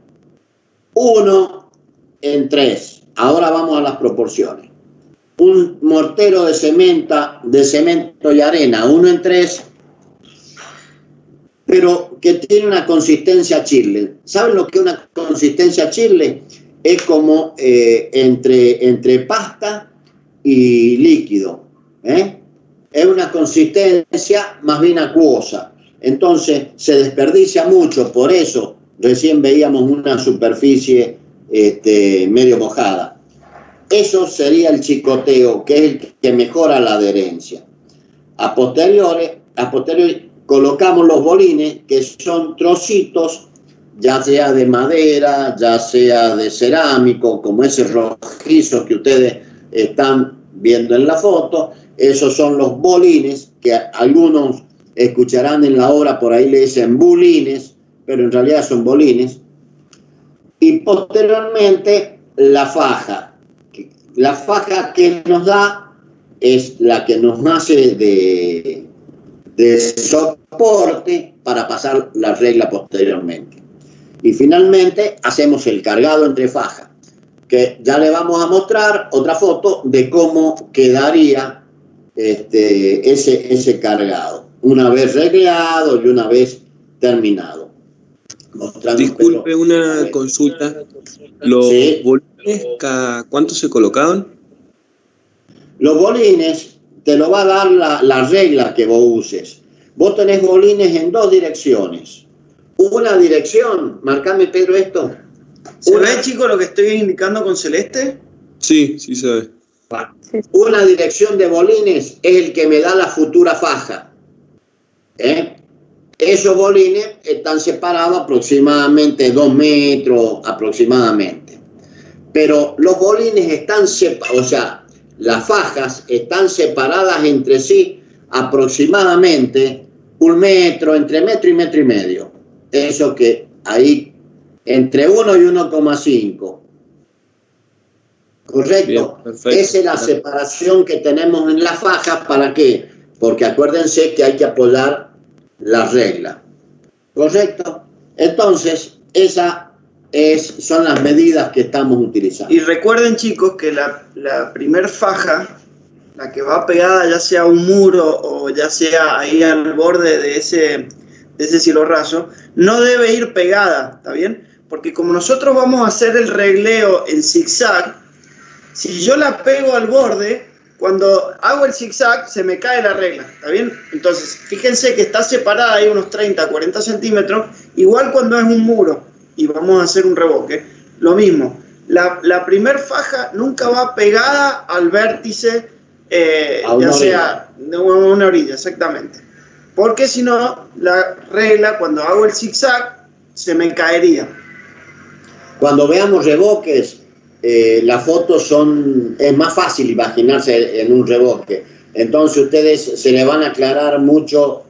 1:3. Ahora vamos a las proporciones. Un mortero de cemento y arena, 1:3, pero que tiene una consistencia chirle. ¿Saben lo que es una consistencia chirle? Es como entre pasta y líquido. es una consistencia más bien acuosa. Entonces se desperdicia mucho, por eso recién veíamos una superficie medio mojada. Eso sería el chicoteo, que es el que mejora la adherencia. A posteriori colocamos los bolines, que son trocitos, ya sea de madera, ya sea de cerámico, como ese rojizo que ustedes están viendo en la foto. Esos son los bolines, que algunos escucharán en la obra, por ahí le dicen bulines, pero en realidad son bolines. Y posteriormente la faja. La faja que nos da es la que nos hace de soporte para pasar la regla posteriormente. Y finalmente hacemos el cargado entre fajas, que ya le vamos a mostrar otra foto de cómo quedaría ese cargado, una vez regleado y una vez terminado. Disculpe, una consulta. ¿Los bolines, cuánto se colocaban? Los bolines te lo va a dar la regla que vos uses. Vos tenés bolines en dos direcciones. Una dirección, marcame, Pedro, esto. ¿Se ve, chicos, lo que estoy indicando con celeste? Sí, sí se ve. Una dirección de bolines es el que me da la futura faja. Esos bolines están separados aproximadamente 2 metros aproximadamente. Pero los bolines están separados, o sea, las fajas están separadas entre sí aproximadamente 1 metro, entre metro y medio. Eso que ahí, entre 1 y 1,5. ¿Correcto? Bien, perfecto. Esa es la separación que tenemos en las fajas. ¿Para qué? Porque acuérdense que hay que apoyar la regla. ¿Correcto? Entonces, esas son las medidas que estamos utilizando. Y recuerden, chicos, que la primer faja, la que va pegada ya sea a un muro o ya sea ahí al borde de ese cielo raso, no debe ir pegada, ¿está bien? Porque como nosotros vamos a hacer el regleo en zigzag, si yo la pego al borde, cuando hago el zigzag se me cae la regla, ¿está bien? Entonces, fíjense que está separada ahí unos 30, 40 centímetros, igual cuando es un muro y vamos a hacer un revoque, lo mismo. La primer faja nunca va pegada al vértice, ya sea de una orilla, exactamente. Porque si no, la regla, cuando hago el zigzag, se me caería. Cuando veamos revoques, las fotos es más fácil imaginarse en un revoque. Entonces ustedes se le van a aclarar mucho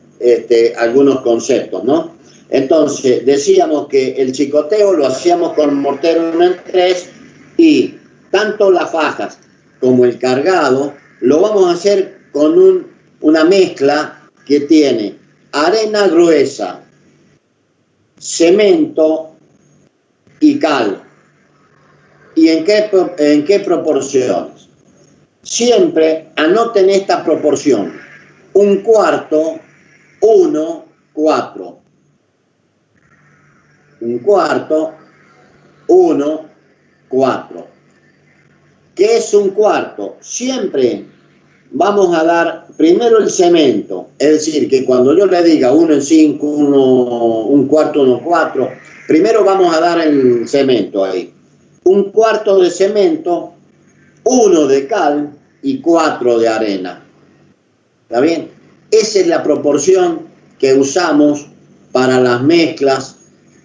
algunos conceptos, ¿no? Entonces decíamos que el chicoteo lo hacíamos con mortero 1 en 3 y tanto las fajas como el cargado lo vamos a hacer con una mezcla que tiene arena gruesa, cemento y cal. ¿Y en qué proporciones? Siempre anoten esta proporción: 1/4, 1, 4. 1/4, 1, 4. ¿Qué es 1/4? Siempre vamos a dar primero el cemento, es decir, que cuando yo le diga 1 en 5, 1/4, 1/4, primero vamos a dar el cemento ahí. 1/4 de cemento, 1 de cal y 4 de arena. ¿Está bien? Esa es la proporción que usamos para las mezclas.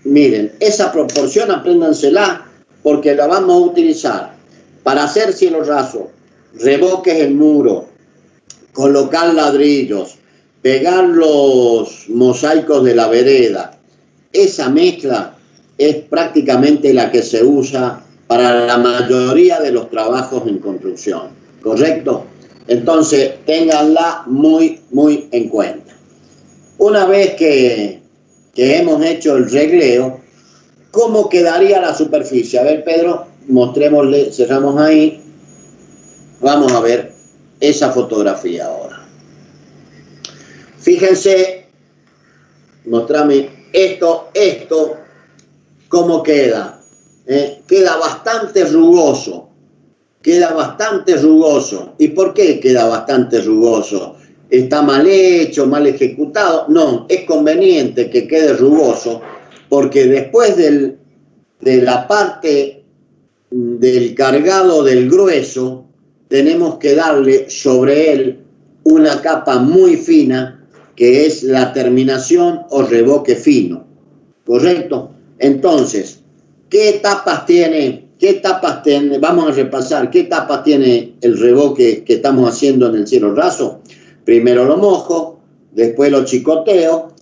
Miren, esa proporción apréndansela porque la vamos a utilizar para hacer cielo raso, revoques en muro, colocar ladrillos, pegar los mosaicos de la vereda. Esa mezcla es prácticamente la que se usa para la mayoría de los trabajos en construcción, ¿correcto? Entonces, ténganla muy, muy en cuenta. Una vez que hemos hecho el regleo, ¿cómo quedaría la superficie? A ver, Pedro, mostrémosle, cerramos ahí. Vamos a ver esa fotografía ahora. Fíjense, mostrame esto, cómo queda. Queda bastante rugoso. Queda bastante rugoso. ¿Y por qué queda bastante rugoso? está mal hecho, mal ejecutado. No, es conveniente que quede rugoso, porque después de la parte del cargado del grueso, tenemos que darle sobre él una capa muy fina, que es la terminación o revoque fino, ¿correcto? Entonces, ¿qué etapas tiene? Vamos a repasar, ¿qué etapas tiene el revoque que estamos haciendo en el cielo raso? Primero lo mojo, después lo chicoteo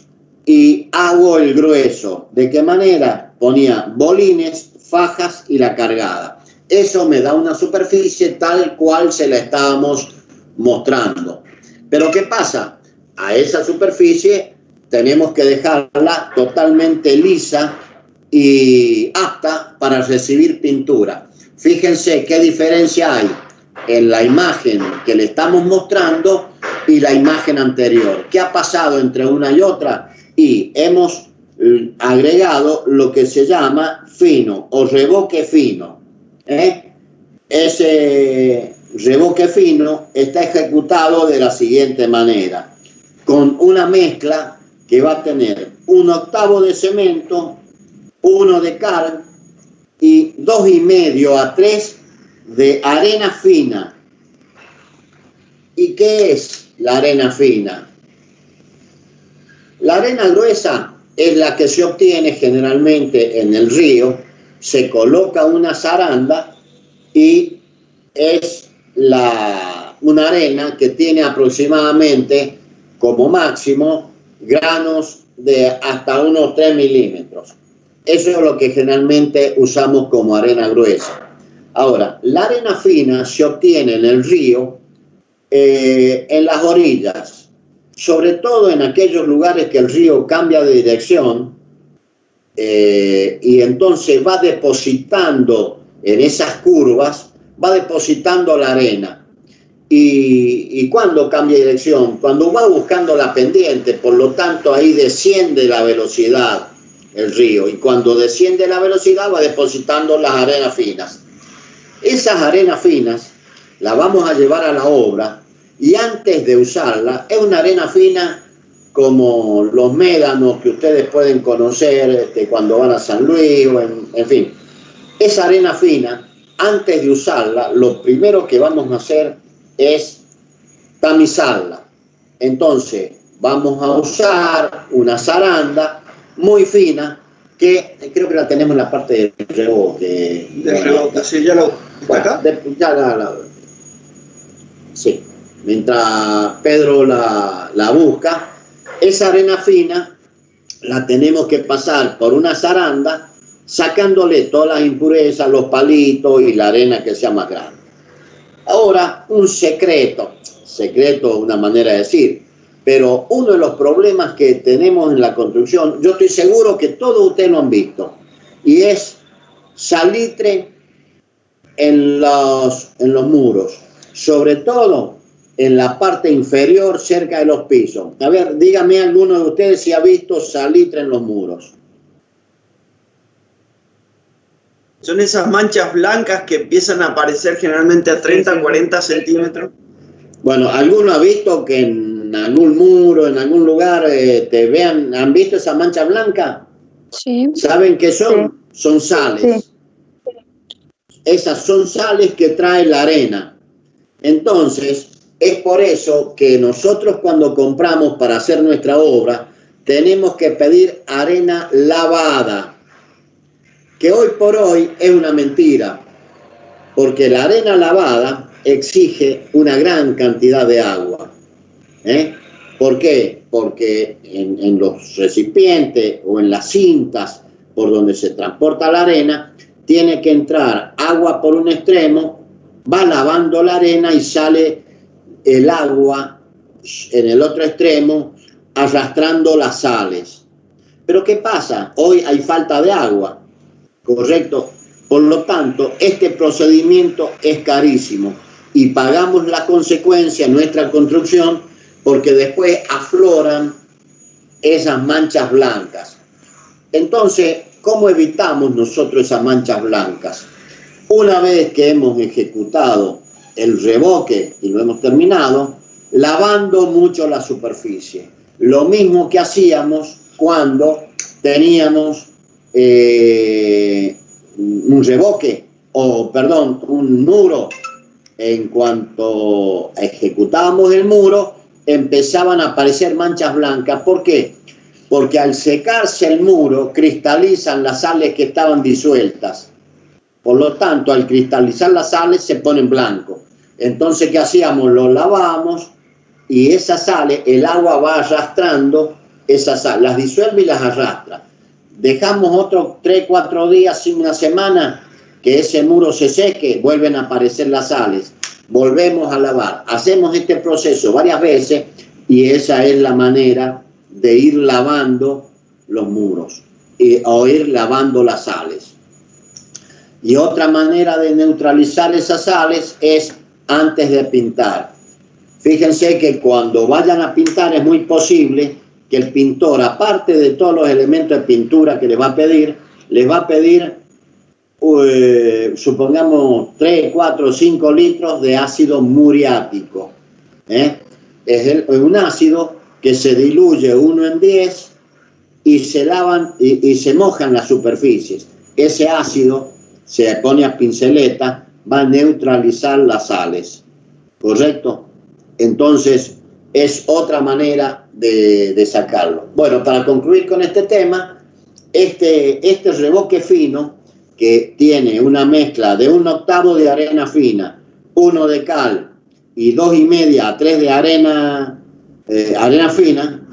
y hago el grueso. ¿De qué manera? Ponía bolines, fajas y la cargada. Eso me da una superficie tal cual se la estábamos mostrando. Pero ¿qué pasa? A esa superficie tenemos que dejarla totalmente lisa y apta para recibir pintura. Fíjense qué diferencia hay en la imagen que le estamos mostrando y la imagen anterior. ¿Qué ha pasado entre una y otra? Y hemos agregado lo que se llama fino o revoque fino. Ese revoque fino está ejecutado de la siguiente manera, con una mezcla que va a tener 1/8 de cemento, 1 de cal y 2,5 a 3 de arena fina. ¿Y qué es la arena fina? La arena gruesa es la que se obtiene generalmente en el río, se coloca una zaranda y es una arena que tiene aproximadamente como máximo granos de hasta unos 3 milímetros. Eso es lo que generalmente usamos como arena gruesa. Ahora, la arena fina se obtiene en el río, en las orillas, sobre todo en aquellos lugares que el río cambia de dirección y entonces va depositando en esas curvas, va depositando la arena. ¿Y cuándo cambia de dirección? Cuando va buscando la pendiente, por lo tanto ahí desciende la velocidad el río, y cuando desciende la velocidad va depositando las arenas finas. Esas arenas finas las vamos a llevar a la obra, y antes de usarla, es una arena fina como los médanos que ustedes pueden conocer cuando van a San Luis, o en fin. Esa arena fina, antes de usarla, lo primero que vamos a hacer es tamizarla. Entonces, vamos a usar una zaranda muy fina, que creo que la tenemos en la parte del revoque. Del revoque, sí, ya lo... ¿Acá? Sí, mientras Pedro la busca, esa arena fina la tenemos que pasar por una zaranda, sacándole todas las impurezas, los palitos y la arena que sea más grande. Ahora, un secreto, una manera de decir, pero uno de los problemas que tenemos en la construcción, yo estoy seguro que todos ustedes lo han visto, y es salitre en los muros, sobre todo en la parte inferior cerca de los pisos. A ver, dígame alguno de ustedes si ha visto salitre en los muros. Son esas manchas blancas que empiezan a aparecer generalmente a 30, 40 centímetros. Bueno, ¿alguno ha visto que en algún muro, en algún lugar, han visto esa mancha blanca? Sí. ¿Saben qué son? Sí. Son sales. Sí. Esas son sales que trae la arena. Entonces, es por eso que nosotros cuando compramos para hacer nuestra obra, tenemos que pedir arena lavada, que hoy por hoy es una mentira, porque la arena lavada exige una gran cantidad de agua. ¿Por qué? Porque en los recipientes o en las cintas por donde se transporta la arena, tiene que entrar agua por un extremo, va lavando la arena y sale el agua en el otro extremo arrastrando las sales. Pero ¿qué pasa? Hoy hay falta de agua, ¿correcto? Por lo tanto, este procedimiento es carísimo y pagamos la consecuencia en nuestra construcción, porque después afloran esas manchas blancas. Entonces, ¿cómo evitamos nosotros esas manchas blancas? Una vez que hemos ejecutado el revoque y lo hemos terminado, lavando mucho la superficie. Lo mismo que hacíamos cuando teníamos un revoque, un muro. En cuanto ejecutábamos el muro, empezaban a aparecer manchas blancas. ¿Por qué? Porque al secarse el muro, cristalizan las sales que estaban disueltas. Por lo tanto, al cristalizar las sales, se ponen blancos. Entonces, ¿qué hacíamos? Lo lavamos y esas sales, el agua va arrastrando esas sales, las disuelve y las arrastra. Dejamos otros 3, 4 días, una semana, que ese muro se seque, vuelven a aparecer las sales, volvemos a lavar. Hacemos este proceso varias veces y esa es la manera de ir lavando los muros o ir lavando las sales. Y otra manera de neutralizar esas sales es antes de pintar. Fíjense que cuando vayan a pintar es muy posible que el pintor, aparte de todos los elementos de pintura que les va a pedir, supongamos 3, 4, 5 litros de ácido muriático. Es un ácido que se diluye 1 en 10 y se lavan y se mojan las superficies. Ese ácido se pone a pinceleta, va a neutralizar las sales. ¿Correcto? Entonces, es otra manera de sacarlo. Bueno, para concluir con este tema, este revoque fino, que tiene una mezcla de 1/8 de arena fina, 1 de cal y 2,5 a 3 de arena fina,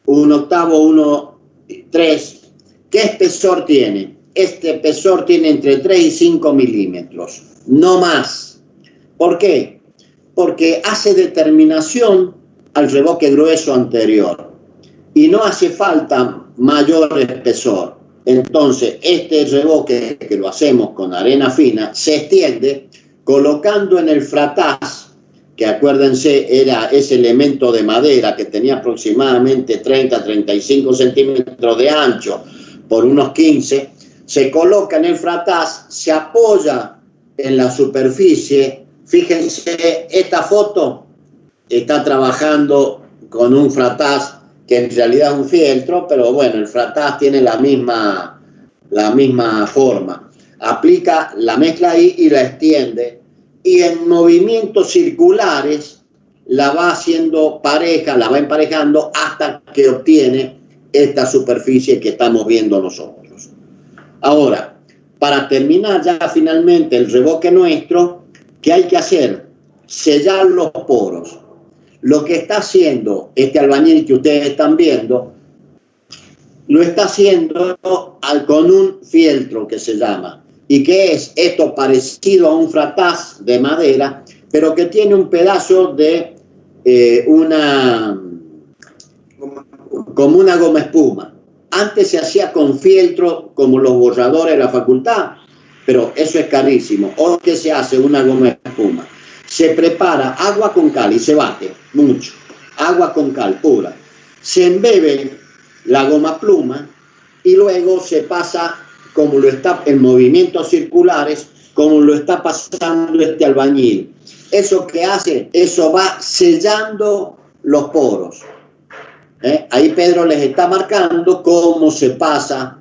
1/8, 1, 3. ¿Qué espesor tiene? Este espesor tiene entre 3 y 5 milímetros, no más. ¿Por qué? Porque hace determinación al revoque grueso anterior y no hace falta mayor espesor. Entonces, este revoque que lo hacemos con arena fina se extiende colocando en el fratás, que acuérdense era ese elemento de madera que tenía aproximadamente 30-35 centímetros de ancho por unos 15, se coloca en el fratás, se apoya en la superficie. Fíjense, esta foto está trabajando con un fratás que en realidad es un fieltro, pero bueno, el fratás tiene la misma forma. Aplica la mezcla ahí y la extiende, y en movimientos circulares la va haciendo pareja, la va emparejando hasta que obtiene esta superficie que estamos viendo nosotros. Ahora, para terminar ya finalmente el revoque nuestro, ¿qué hay que hacer? Sellar los poros. Lo que está haciendo este albañil que ustedes están viendo, lo está haciendo con un fieltro que se llama. ¿Y qué es esto? Parecido a un fratás de madera, pero que tiene un pedazo de como una goma espuma. Antes se hacía con fieltro, como los borradores de la facultad, pero eso es carísimo. Hoy que se hace una goma espuma. Se prepara agua con cal y se bate mucho. Agua con cal pura. Se embebe la goma pluma y luego se pasa, como lo está en movimientos circulares, como lo está pasando este albañil. ¿Eso qué hace? Eso va sellando los poros. Ahí Pedro les está marcando cómo se pasa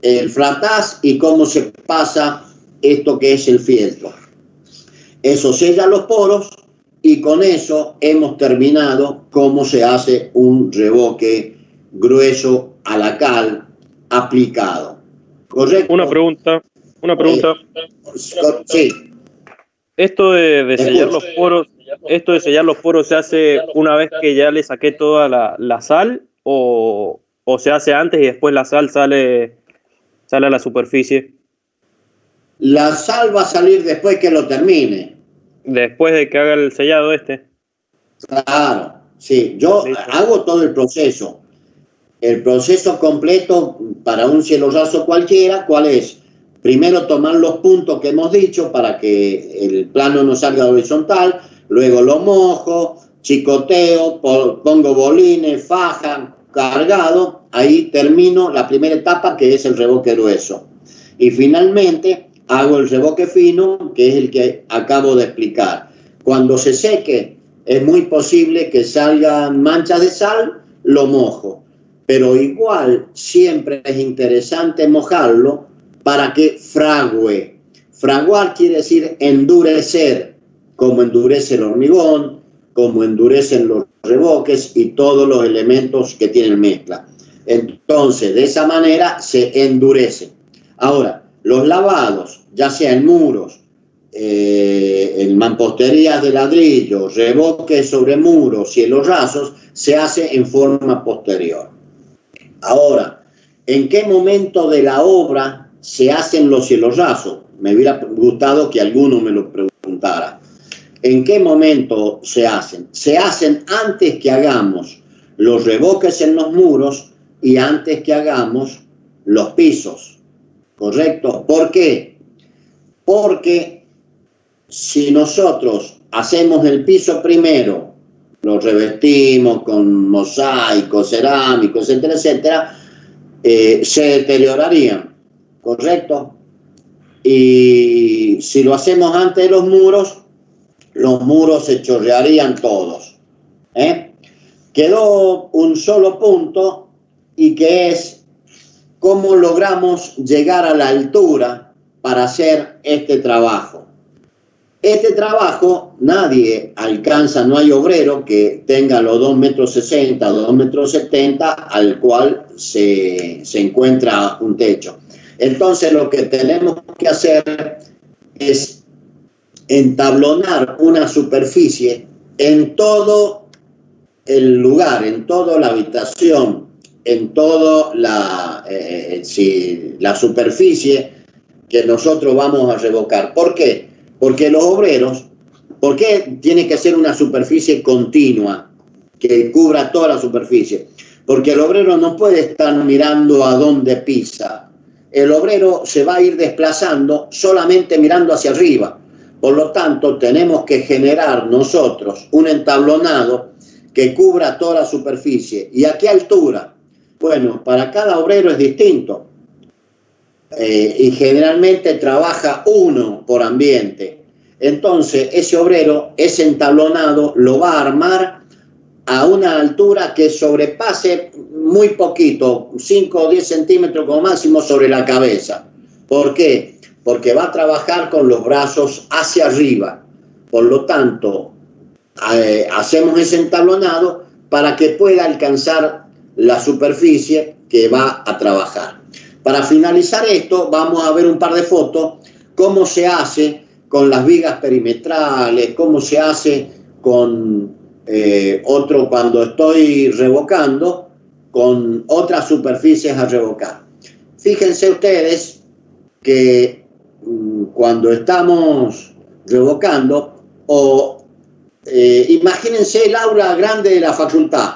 el fratás y cómo se pasa esto que es el fieltro. Eso sella los poros y con eso hemos terminado cómo se hace un revoque grueso a la cal aplicado. ¿Correcto? Una pregunta. Sí. Esto de sellar los poros, ¿se hace una vez que ya le saqué toda la sal o se hace antes y después la sal sale a la superficie? La sal va a salir después que lo termine. Después de que haga el sellado este. Claro, sí. Yo hago todo el proceso. El proceso completo para un cielo raso cualquiera, ¿cuál es? Primero tomar los puntos que hemos dicho para que el plano no salga horizontal, luego lo mojo, chicoteo, pongo bolines, faja, cargado, ahí termino la primera etapa que es el revoque grueso. Y finalmente hago el revoque fino, que es el que acabo de explicar. Cuando se seque, es muy posible que salgan manchas de sal, lo mojo. Pero igual siempre es interesante mojarlo para que fragüe. Fraguar quiere decir endurecer, como endurece el hormigón, como endurecen los reboques y todos los elementos que tienen mezcla. Entonces, de esa manera se endurece. Ahora, los lavados, ya sea en muros, en mamposterías de ladrillo, revoques sobre muros, cielos rasos, se hace en forma posterior. Ahora, ¿en qué momento de la obra se hacen los cielos rasos? Me hubiera gustado que alguno me lo preguntara. ¿En qué momento se hacen? Se hacen antes que hagamos los revoques en los muros y antes que hagamos los pisos, ¿correcto? ¿Por qué? Porque si nosotros hacemos el piso primero, lo revestimos con mosaicos, cerámicos, etcétera, etcétera, se deteriorarían, ¿correcto? Y si lo hacemos antes de los muros se chorrearían todos. Quedó un solo punto, y que es cómo logramos llegar a la altura para hacer este trabajo. Este trabajo nadie alcanza, no hay obrero que tenga los 2,60 metros, 2,70 metros, al cual se encuentra un techo. Entonces lo que tenemos que hacer es entablonar una superficie en todo el lugar, en toda la habitación, en toda la superficie que nosotros vamos a revocar. ¿Por qué? Porque los obreros, ¿por qué tiene que ser una superficie continua que cubra toda la superficie? Porque el obrero no puede estar mirando a dónde pisa. El obrero se va a ir desplazando solamente mirando hacia arriba. Por lo tanto, tenemos que generar nosotros un entablonado que cubra toda la superficie. ¿Y a qué altura? Bueno, para cada obrero es distinto. Y generalmente trabaja uno por ambiente. Entonces, ese obrero, ese entablonado, lo va a armar a una altura que sobrepase muy poquito, 5 o 10 centímetros como máximo sobre la cabeza. ¿Por qué? Porque va a trabajar con los brazos hacia arriba. Por lo tanto, hacemos ese entablonado para que pueda alcanzar la superficie que va a trabajar. Para finalizar esto, vamos a ver un par de fotos, cómo se hace con las vigas perimetrales, cómo se hace con cuando estoy revocando, con otras superficies a revocar. Fíjense ustedes que cuando estamos revocando, imagínense el aula grande de la facultad.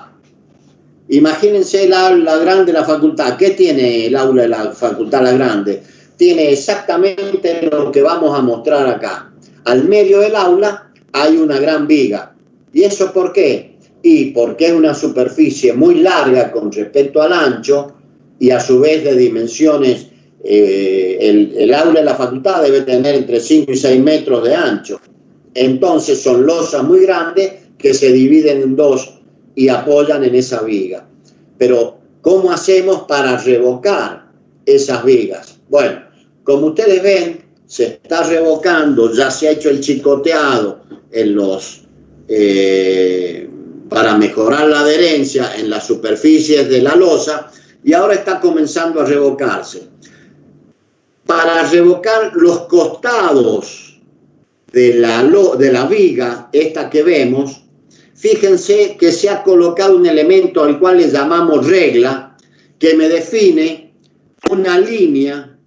Imagínense el aula grande de la facultad. ¿Qué tiene el aula de la facultad, la grande? Tiene exactamente lo que vamos a mostrar acá. Al medio del aula hay una gran viga. ¿Y eso por qué? Y porque es una superficie muy larga con respecto al ancho y a su vez de dimensiones. El aula de la facultad debe tener entre 5 y 6 metros de ancho. Entonces son losas muy grandes que se dividen en dos y apoyan en esa viga. Pero, ¿cómo hacemos para revocar esas vigas? Bueno, como ustedes ven, se está revocando, ya se ha hecho el chicoteado para mejorar la adherencia en las superficies de la losa, y ahora está comenzando a revocarse. Para revocar los costados de la viga, esta que vemos, fíjense que se ha colocado un elemento al cual le llamamos regla, que me define una línea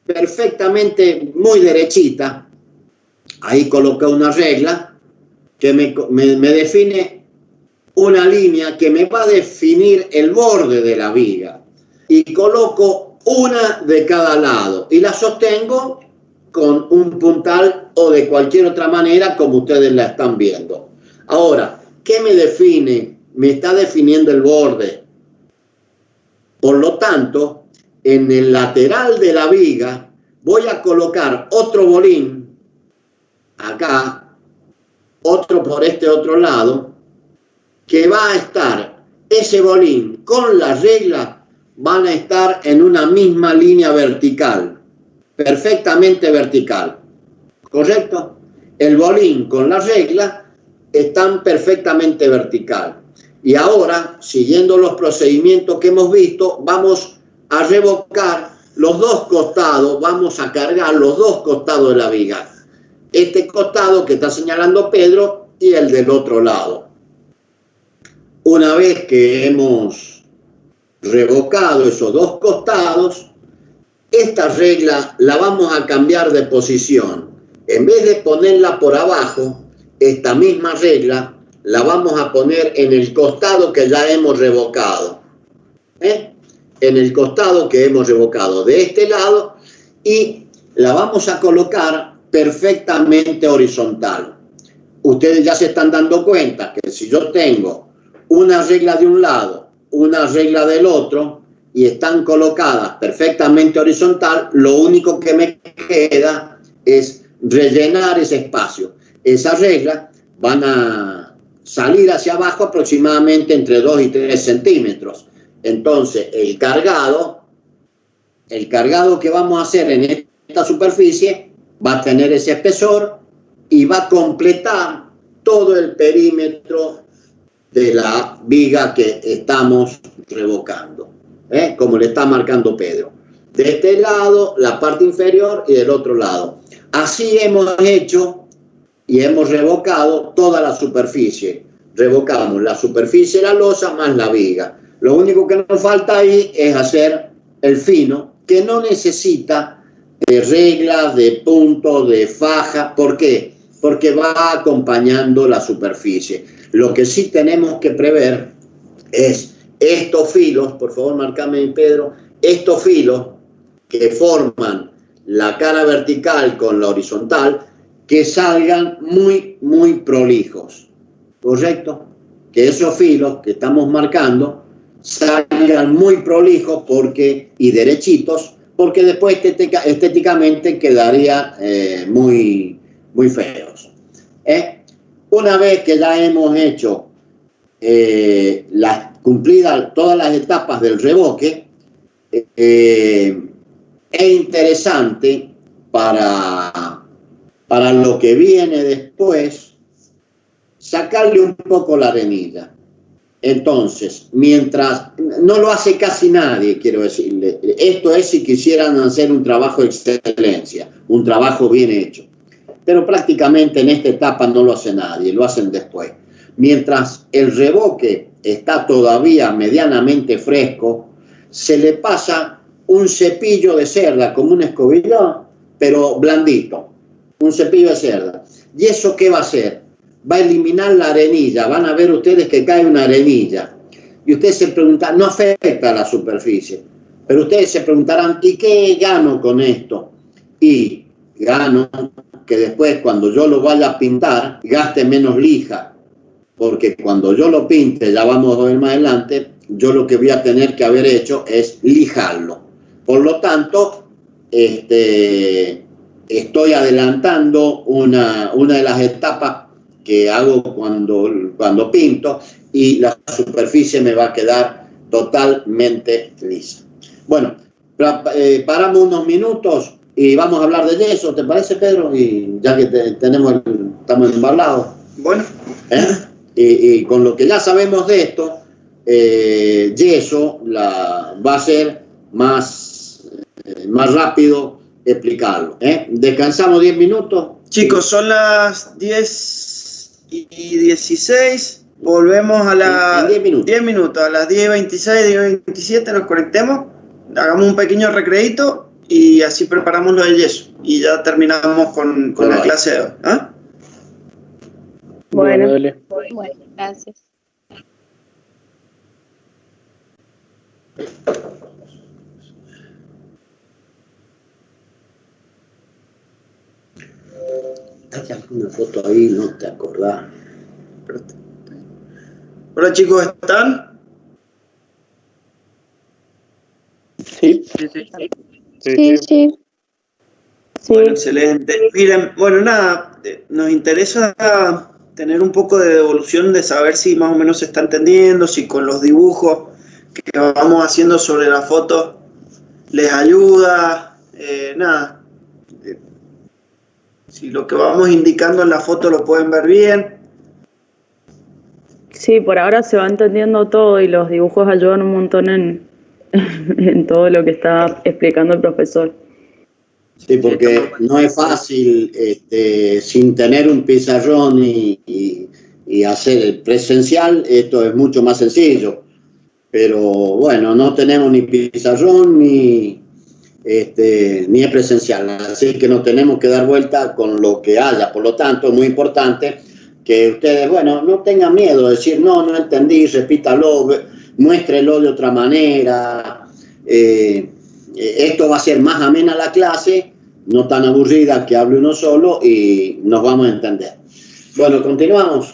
perfectamente muy derechita. Ahí coloqué una regla que me define una línea que me va a definir el borde de la viga. Y coloco una de cada lado y la sostengo con un puntal o de cualquier otra manera como ustedes la están viendo. Ahora, ¿qué me define? Me está definiendo el borde. Por lo tanto, en el lateral de la viga voy a colocar otro bolín acá otro por este otro lado, que va a estar ese bolín con la regla, van a estar en una misma línea vertical, perfectamente vertical, ¿correcto? El bolín con la regla están perfectamente vertical. Y ahora, siguiendo los procedimientos que hemos visto, vamos a revocar los dos costados, vamos a cargar los dos costados de la viga. Este costado que está señalando Pedro y el del otro lado. Una vez que hemos revocado esos dos costados, esta regla la vamos a cambiar de posición. En vez de ponerla por abajo, esta misma regla la vamos a poner en el costado que ya hemos revocado. En el costado que hemos revocado de este lado, y la vamos a colocar perfectamente horizontal. Ustedes ya se están dando cuenta que si yo tengo una regla de un lado, una regla del otro, y están colocadas perfectamente horizontal, lo único que me queda es rellenar ese espacio. Esas reglas van a salir hacia abajo aproximadamente entre 2 y 3 centímetros. Entonces, el cargado que vamos a hacer en esta superficie va a tener ese espesor y va a completar todo el perímetro de la viga que estamos revocando, como le está marcando Pedro. De este lado, la parte inferior, y del otro lado. Así hemos hecho y hemos revocado toda la superficie. Revocamos la superficie de la losa más la viga. Lo único que nos falta ahí es hacer el fino, que no necesita de reglas, de puntos, de faja. ¿Por qué? Porque va acompañando la superficie. Lo que sí tenemos que prever es estos filos, por favor, marcame, Pedro, estos filos que forman la cara vertical con la horizontal, que salgan muy, muy prolijos, ¿correcto? Que esos filos que estamos marcando salgan muy prolijos y derechitos, porque después estéticamente quedaría muy, muy feos. Una vez que ya hemos hecho cumplidas todas las etapas del revoque, es interesante para lo que viene después sacarle un poco la arenilla. Entonces, mientras no lo hace casi nadie, quiero decirle, esto es si quisieran hacer un trabajo de excelencia, un trabajo bien hecho. Pero prácticamente en esta etapa no lo hace nadie, lo hacen después. Mientras el revoque está todavía medianamente fresco, se le pasa un cepillo de cerda, como un escobillón, pero blandito, un cepillo de cerda. ¿Y eso qué va a hacer? Va a eliminar la arenilla. Van a ver ustedes que cae una arenilla. Y ustedes se preguntan, no afecta a la superficie, pero ustedes se preguntarán, ¿y qué gano con esto? Y gano que después, cuando yo lo vaya a pintar, gaste menos lija, porque cuando yo lo pinte, ya vamos a ver más adelante, yo lo que voy a tener que haber hecho es lijarlo. Por lo tanto, estoy adelantando una de las etapas que hago cuando pinto, y la superficie me va a quedar totalmente lisa. Bueno, paramos unos minutos y vamos a hablar de yeso, ¿te parece, Pedro? Y ya que estamos embalados. Bueno. Y con lo que ya sabemos de esto, yeso va a ser más rápido explicarlo. Descansamos 10 minutos. Chicos, son las 10:16. Volvemos a las 10 minutos. A las 10:26, 10:27 nos conectemos. Hagamos un pequeño recreito y así preparamos lo del yeso. Y ya terminamos con la clase de hoy. Bueno, Gracias. Hay alguna foto ahí, no te acordás. Hola, chicos, ¿están? Sí. Sí. Bueno, excelente. Miren, bueno, nada, nos interesa tener un poco de devolución de saber si más o menos se está entendiendo, si con los dibujos que vamos haciendo sobre la foto les ayuda, nada. Si lo que vamos indicando en la foto lo pueden ver bien. Sí, por ahora se va entendiendo todo y los dibujos ayudan un montón en todo lo que está explicando el profesor. Sí, porque no es fácil sin tener un pizarrón y hacer el presencial, esto es mucho más sencillo. Pero bueno, no tenemos ni pizarrón ni es presencial, así que nos tenemos que dar vuelta con lo que haya. Por lo tanto, es muy importante que ustedes, bueno, no tengan miedo de decir, no entendí, repítalo, muéstrelo de otra manera. Esto va a ser más amena la clase, no tan aburrida que hable uno solo y nos vamos a entender. Bueno, continuamos.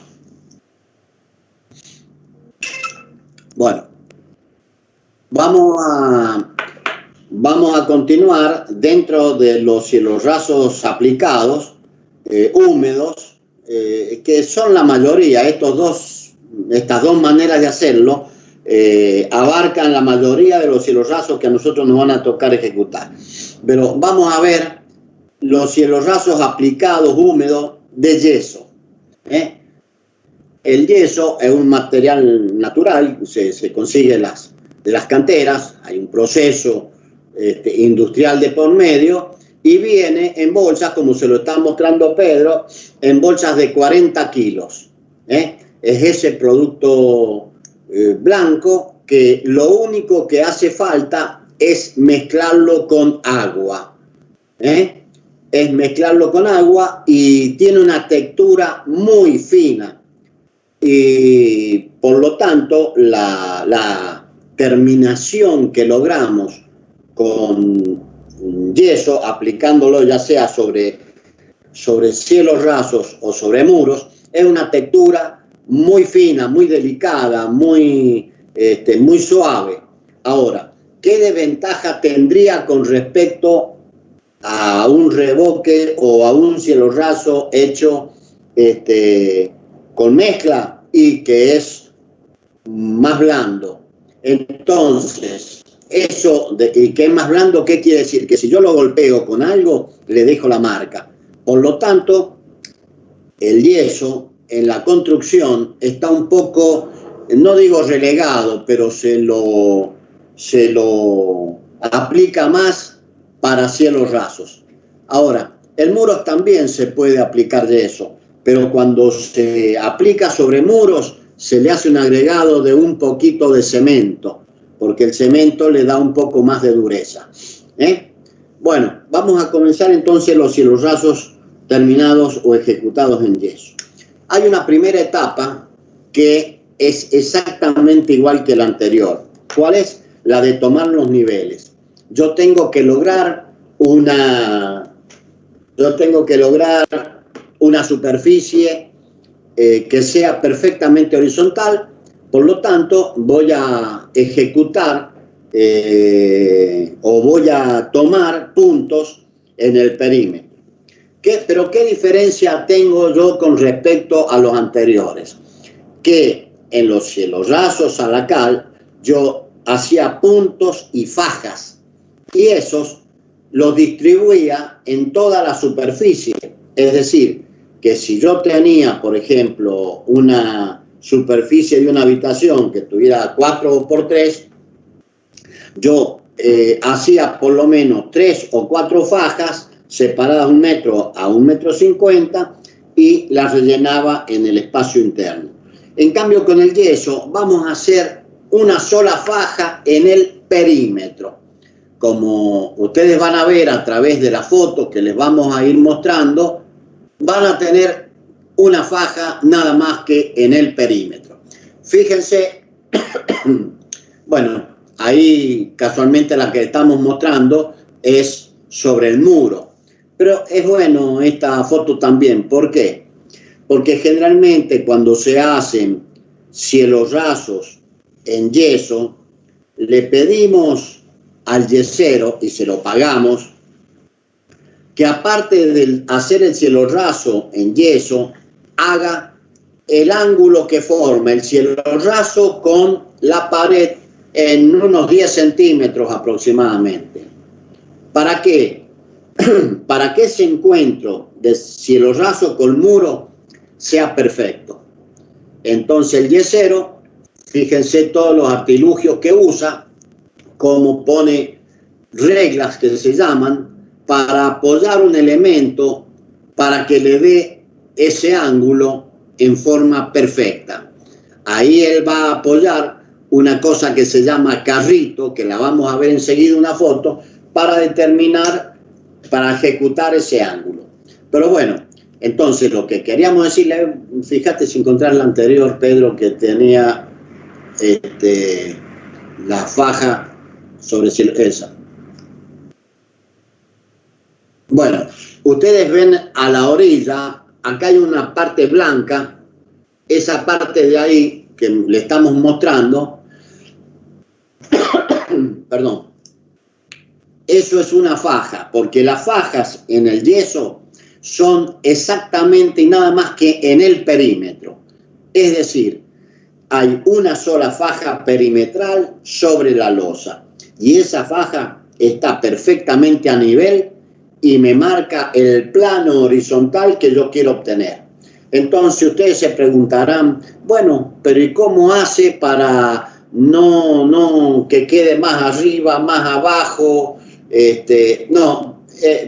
Bueno, vamos a continuar dentro de los cielos rasos aplicados, húmedos, que son la mayoría. Estas dos maneras de hacerlo abarcan la mayoría de los cielos rasos que a nosotros nos van a tocar ejecutar. Pero vamos a ver los cielos rasos aplicados húmedos de yeso. El yeso es un material natural, se consigue de las canteras, hay un proceso industrial de por medio y viene en bolsas, como se lo está mostrando Pedro, en bolsas de 40 kilos. Es ese producto blanco que lo único que hace falta es mezclarlo con agua. Es mezclarlo con agua y tiene una textura muy fina. Y por lo tanto, la terminación que logramos con yeso, aplicándolo ya sea sobre cielos rasos o sobre muros, es una textura muy fina, muy delicada, muy suave. Ahora, ¿qué desventaja tendría con respecto a un revoque o a un cielo raso hecho con mezcla y que es más blando? Entonces, y que es más blando, ¿qué quiere decir? Que si yo lo golpeo con algo, le dejo la marca. Por lo tanto, el yeso en la construcción está un poco, no digo relegado, pero se lo aplica más para cielos rasos. Ahora, el muro también se puede aplicar yeso, pero cuando se aplica sobre muros, se le hace un agregado de un poquito de cemento, porque el cemento le da un poco más de dureza. Bueno, vamos a comenzar entonces los cielos rasos terminados o ejecutados en yeso. Hay una primera etapa que es exactamente igual que la anterior. ¿Cuál es? La de tomar los niveles. Yo tengo que lograr una superficie que sea perfectamente horizontal. Por lo tanto, voy a ejecutar o voy a tomar puntos en el perímetro. ¿Pero qué diferencia tengo yo con respecto a los anteriores? Que en los cielos rasos a la cal yo hacía puntos y fajas y esos los distribuía en toda la superficie. Es decir, que si yo tenía, por ejemplo, una superficie de una habitación que tuviera 4x3, yo hacía por lo menos 3 o 4 fajas separadas 1 metro a 1,50 m y las rellenaba en el espacio interno. En cambio, con el yeso vamos a hacer una sola faja en el perímetro. Como ustedes van a ver a través de la foto que les vamos a ir mostrando, van a tener una faja nada más que en el perímetro. Fíjense, bueno, ahí casualmente la que estamos mostrando es sobre el muro. Pero es bueno esta foto también. ¿Por qué? Porque generalmente cuando se hacen cielos rasos en yeso, le pedimos al yesero, y se lo pagamos, que aparte de hacer el cielo raso en yeso, haga el ángulo que forma el cielo raso con la pared en unos 10 centímetros aproximadamente. ¿Para qué? Para que ese encuentro de cielo raso con muro sea perfecto. Entonces el yesero, fíjense todos los artilugios que usa, como pone reglas que se llaman para apoyar un elemento para que le dé ese ángulo en forma perfecta. Ahí él va a apoyar una cosa que se llama carrito, que la vamos a ver enseguida una foto, para determinar, para ejecutar ese ángulo. Pero bueno, entonces lo que queríamos decirle, fíjate si encontrar la anterior, Pedro, que tenía la faja sobre esa. Bueno, ustedes ven a la orilla, acá hay una parte blanca, esa parte de ahí que le estamos mostrando, perdón, eso es una faja, porque las fajas en el yeso son exactamente y nada más que en el perímetro. Es decir, hay una sola faja perimetral sobre la losa y esa faja está perfectamente a nivel y me marca el plano horizontal que yo quiero obtener. Entonces ustedes se preguntarán, bueno, pero ¿y cómo hace para no que quede más arriba, más abajo?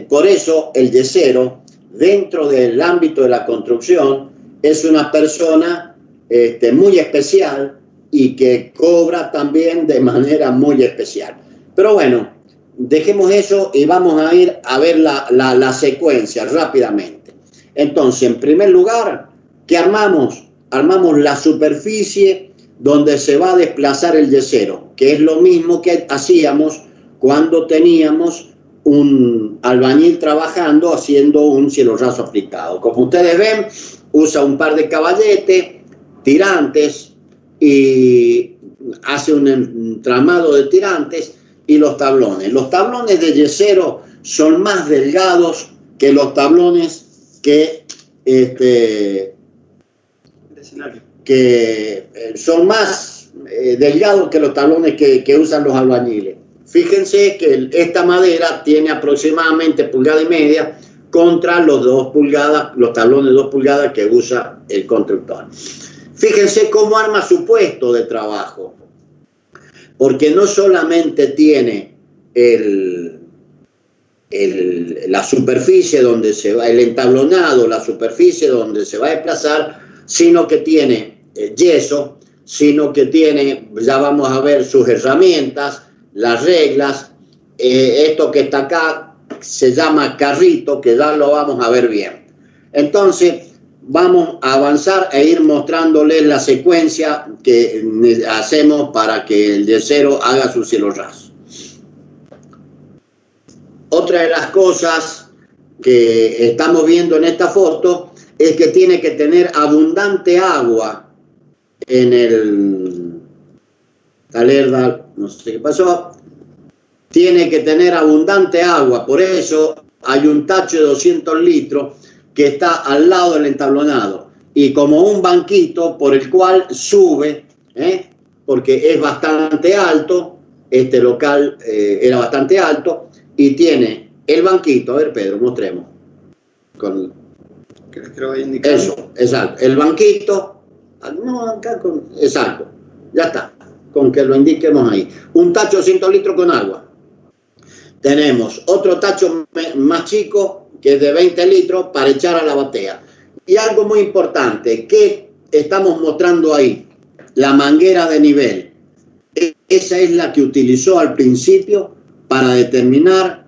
Por eso el yesero, dentro del ámbito de la construcción, es una persona muy especial y que cobra también de manera muy especial. Pero bueno, dejemos eso y vamos a ir a ver la secuencia rápidamente. Entonces, en primer lugar, ¿qué armamos? Armamos la superficie donde se va a desplazar el yesero, que es lo mismo que hacíamos cuando teníamos un albañil trabajando haciendo un cielo raso aplicado. Como ustedes ven, usa un par de caballetes, tirantes y hace un entramado de tirantes y los tablones. Los tablones de yesero son más delgados que los tablones que son más delgados que los tablones que usan los albañiles. Fíjense que esta madera tiene aproximadamente 1,5 pulgadas contra los 2 pulgadas, los tablones de 2 pulgadas que usa el constructor. Fíjense cómo arma su puesto de trabajo, porque no solamente tiene la superficie donde se va, el entablonado, la superficie donde se va a desplazar, sino que tiene yeso, sino que tiene, ya vamos a ver sus herramientas, las reglas, esto que está acá se llama carrito, que ya lo vamos a ver bien. Entonces, vamos a avanzar e ir mostrándoles la secuencia que hacemos para que el yesero haga su cielo raso. Otra de las cosas que estamos viendo en esta foto es que tiene que tener abundante agua en el talerda, no sé qué pasó, tiene que tener abundante agua, por eso hay un tacho de 200 litros que está al lado del entablonado y como un banquito por el cual sube, porque es bastante alto, este local era bastante alto y tiene el banquito, a ver Pedro, mostremos. ¿Crees que lo voy a indicar? Eso, exacto, el banquito, no, acá exacto, ya está, con que lo indiquemos ahí. Un tacho de 100 litros con agua. Tenemos otro tacho más chico que es de 20 litros para echar a la batea. Y algo muy importante, que estamos mostrando ahí, la manguera de nivel. Esa es la que utilizó al principio para determinar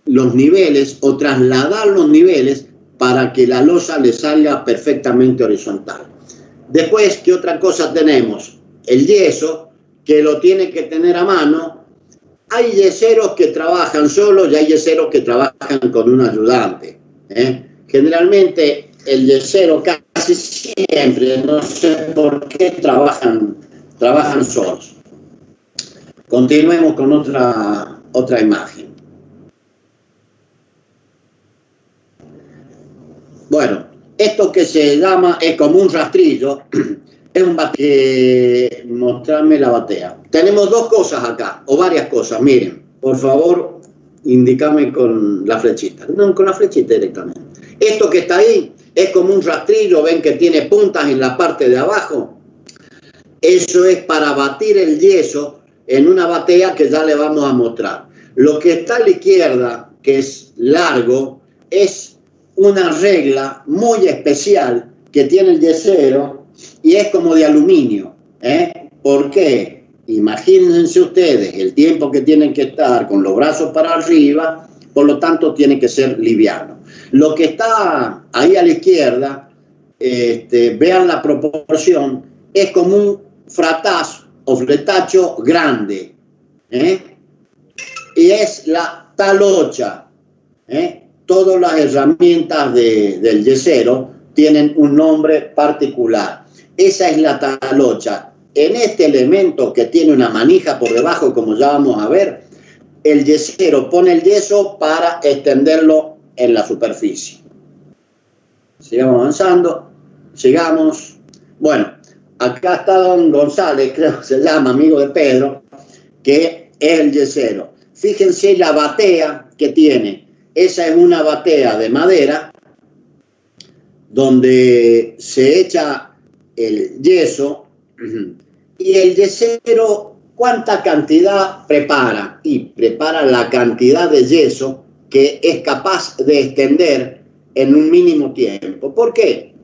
los niveles o trasladar los niveles para que la losa le salga perfectamente horizontal. Después, ¿qué otra cosa tenemos? El yeso, que lo tiene que tener a mano. Hay yeseros que trabajan solos y hay yeseros que trabajan con un ayudante. Generalmente el yesero casi siempre, no sé por qué, trabajan solos. Continuemos con otra imagen. Bueno, Esto que se llama, es como un rastrillo, es un batea. Mostrarme la batea. Tenemos dos cosas acá, o varias cosas, miren, por favor, indícame con la flechita. No, con la flechita directamente. Esto que está ahí es como un rastrillo, ven que tiene puntas en la parte de abajo. Eso es para batir el yeso en una batea que ya le vamos a mostrar. Lo que está a la izquierda, que es largo, es una regla muy especial que tiene el yesero y es como de aluminio. ¿Por qué? Imagínense ustedes el tiempo que tienen que estar con los brazos para arriba, por lo tanto tiene que ser liviano. Lo que está ahí a la izquierda, vean la proporción, es como un fratazo o fletacho grande, y es la talocha. Todas las herramientas del yesero tienen un nombre particular. Esa es la talocha. En este elemento que tiene una manija por debajo, como ya vamos a ver, el yesero pone el yeso para extenderlo en la superficie. Sigamos avanzando, sigamos. Bueno, acá está don González, creo que se llama, amigo de Pedro, que es el yesero. Fíjense la batea que tiene. Esa es una batea de madera donde se echa el yeso y el yesero, ¿cuánta cantidad prepara? Y prepara la cantidad de yeso que es capaz de extender en un mínimo tiempo. ¿Por qué?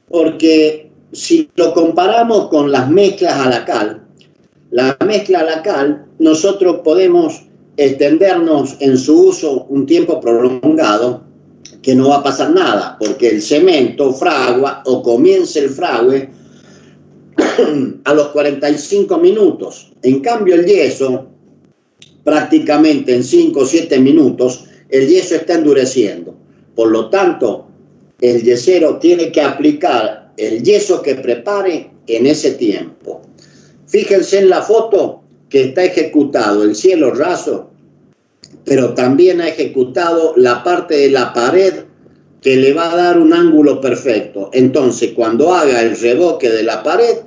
Porque si lo comparamos con las mezclas a la cal, la mezcla a la cal, nosotros podemos extendernos en su uso un tiempo prolongado que no va a pasar nada, porque el cemento fragua o comienza el frague a los 45 minutos. En cambio el yeso, prácticamente en 5 o 7 minutos, el yeso está endureciendo. Por lo tanto, el yesero tiene que aplicar el yeso que prepare en ese tiempo. Fíjense en la foto que está ejecutado el cielo raso, pero también ha ejecutado la parte de la pared que le va a dar un ángulo perfecto. Entonces, cuando haga el revoque de la pared,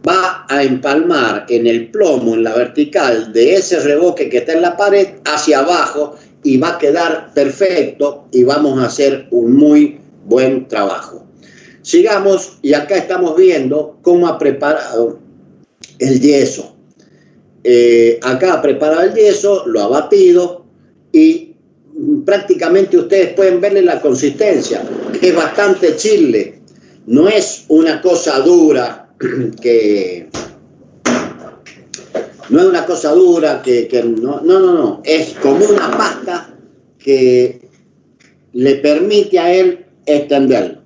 va a empalmar en el plomo, en la vertical de ese revoque que está en la pared, hacia abajo, y va a quedar perfecto y vamos a hacer un muy buen trabajo. Sigamos, y acá estamos viendo cómo ha preparado el yeso. Acá ha preparado el yeso, lo ha batido y prácticamente ustedes pueden verle la consistencia, que es bastante chile. No es una cosa dura que no, es como una pasta que le permite a él extenderlo.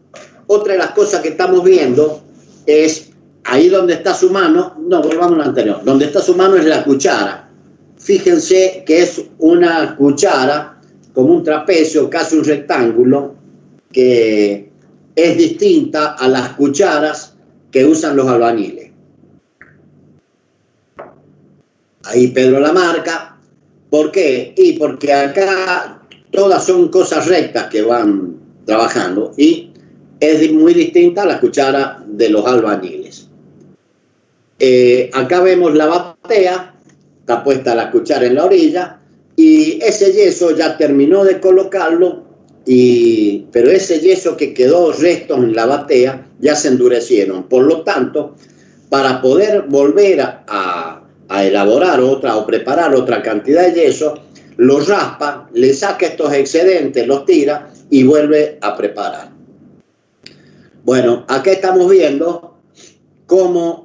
Otra de las cosas que estamos viendo es ahí donde está su mano, no, volvamos a lo anterior, donde está su mano es la cuchara. Fíjense que es una cuchara como un trapecio, casi un rectángulo, que es distinta a las cucharas que usan los albañiles. Ahí Pedro la marca. ¿Por qué? Y porque acá todas son cosas rectas que van trabajando y es muy distinta a la cuchara de los albañiles. Acá vemos la batea, está puesta la cuchara en la orilla y ese yeso ya terminó de colocarlo, pero ese yeso que quedó restos en la batea ya se endurecieron. Por lo tanto, para poder volver a elaborar otra o preparar otra cantidad de yeso, lo raspa, le saca estos excedentes, los tira y vuelve a preparar. Bueno, acá estamos viendo cómo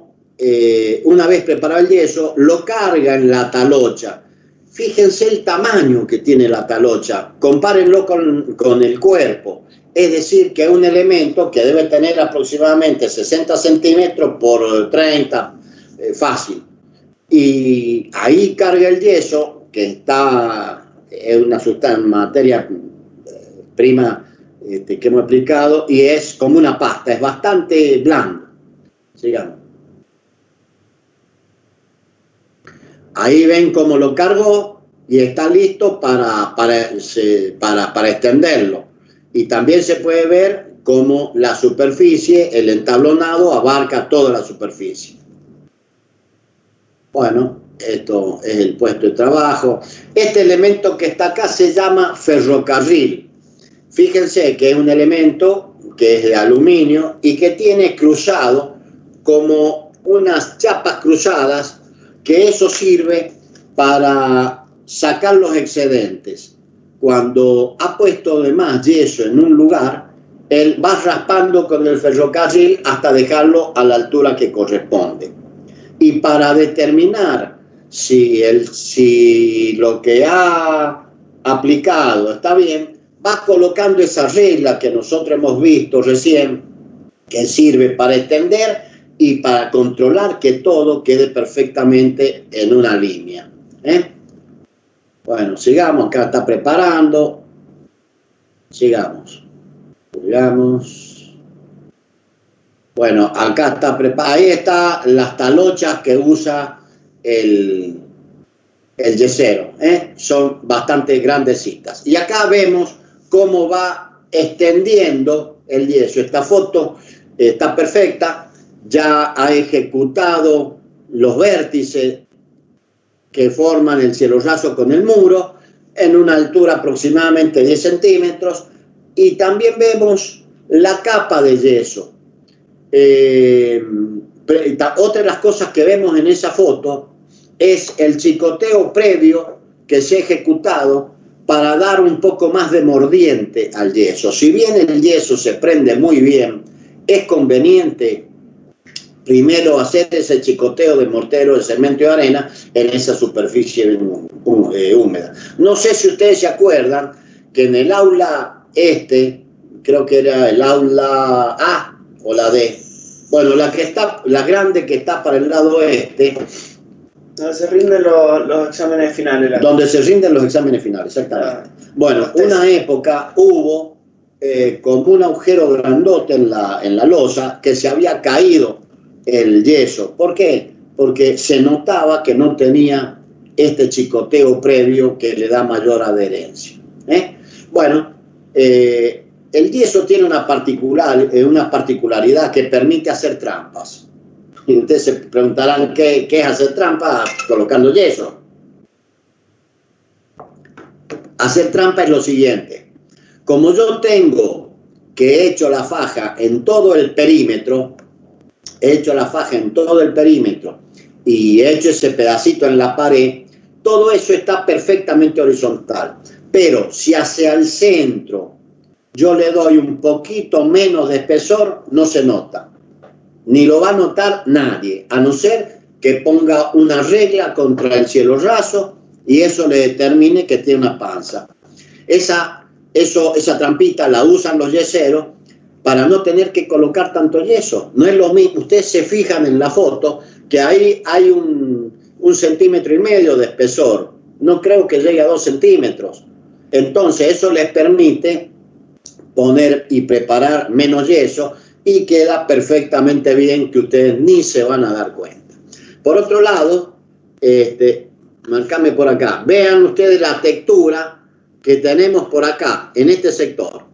una vez preparado el yeso, lo carga en la talocha. Fíjense el tamaño que tiene la talocha, compárenlo con el cuerpo. Es decir, que es un elemento que debe tener aproximadamente 60 centímetros por 30, fácil. Y ahí carga el yeso, que es una sustancia, materia prima que hemos explicado, y es como una pasta, es bastante blando. Sigamos. Ahí ven cómo lo cargó y está listo para extenderlo. Y también se puede ver como la superficie, el entablonado abarca toda la superficie. Bueno, esto es el puesto de trabajo. Este elemento que está acá se llama ferrocarril. Fíjense que es un elemento que es de aluminio y que tiene cruzado como unas chapas cruzadas, que eso sirve para sacar los excedentes. Cuando ha puesto de más yeso en un lugar, él va raspando con el ferrocarril hasta dejarlo a la altura que corresponde. Y para determinar si lo que ha aplicado está bien, va colocando esa regla que nosotros hemos visto recién, que sirve para extender y para controlar que todo quede perfectamente en una línea. Bueno, sigamos, acá está preparando. Sigamos. Bueno, acá está preparado. Ahí están las talochas que usa el yesero. Son bastante grandecitas. Y acá vemos cómo va extendiendo el yeso. Esta foto está perfecta. Ya ha ejecutado los vértices que forman el cielo raso con el muro en una altura aproximadamente 10 centímetros. Y también vemos la capa de yeso. Otra de las cosas que vemos en esa foto es el chicoteo previo que se ha ejecutado para dar un poco más de mordiente al yeso. Si bien el yeso se prende muy bien, es conveniente primero hacer ese chicoteo de mortero, de cemento y arena en esa superficie húmeda. No sé si ustedes se acuerdan que en el aula creo que era el aula A o la D, bueno, la grande que está para el lado oeste, donde se rinden los exámenes finales. Donde se rinden los exámenes finales, exactamente. Bueno, una época hubo como un agujero grandote en la losa que se había caído el yeso. ¿Por qué? Porque se notaba que no tenía este chicoteo previo que le da mayor adherencia. Bueno, el yeso tiene una particularidad que permite hacer trampas. Y ustedes se preguntarán qué es hacer trampa colocando yeso. Hacer trampa es lo siguiente. Como yo tengo que he hecho la faja en todo el perímetro, y he hecho ese pedacito en la pared, todo eso está perfectamente horizontal. Pero si hacia el centro yo le doy un poquito menos de espesor, no se nota. Ni lo va a notar nadie, a no ser que ponga una regla contra el cielo raso y eso le determine que tiene una panza. Esa trampita la usan los yeseros para no tener que colocar tanto yeso. No es lo mismo. Ustedes se fijan en la foto que ahí hay un 1,5 centímetros de espesor. No creo que llegue a 2 centímetros. Entonces eso les permite poner y preparar menos yeso y queda perfectamente bien, que ustedes ni se van a dar cuenta. Por otro lado, marcame por acá, vean ustedes la textura que tenemos por acá, en este sector.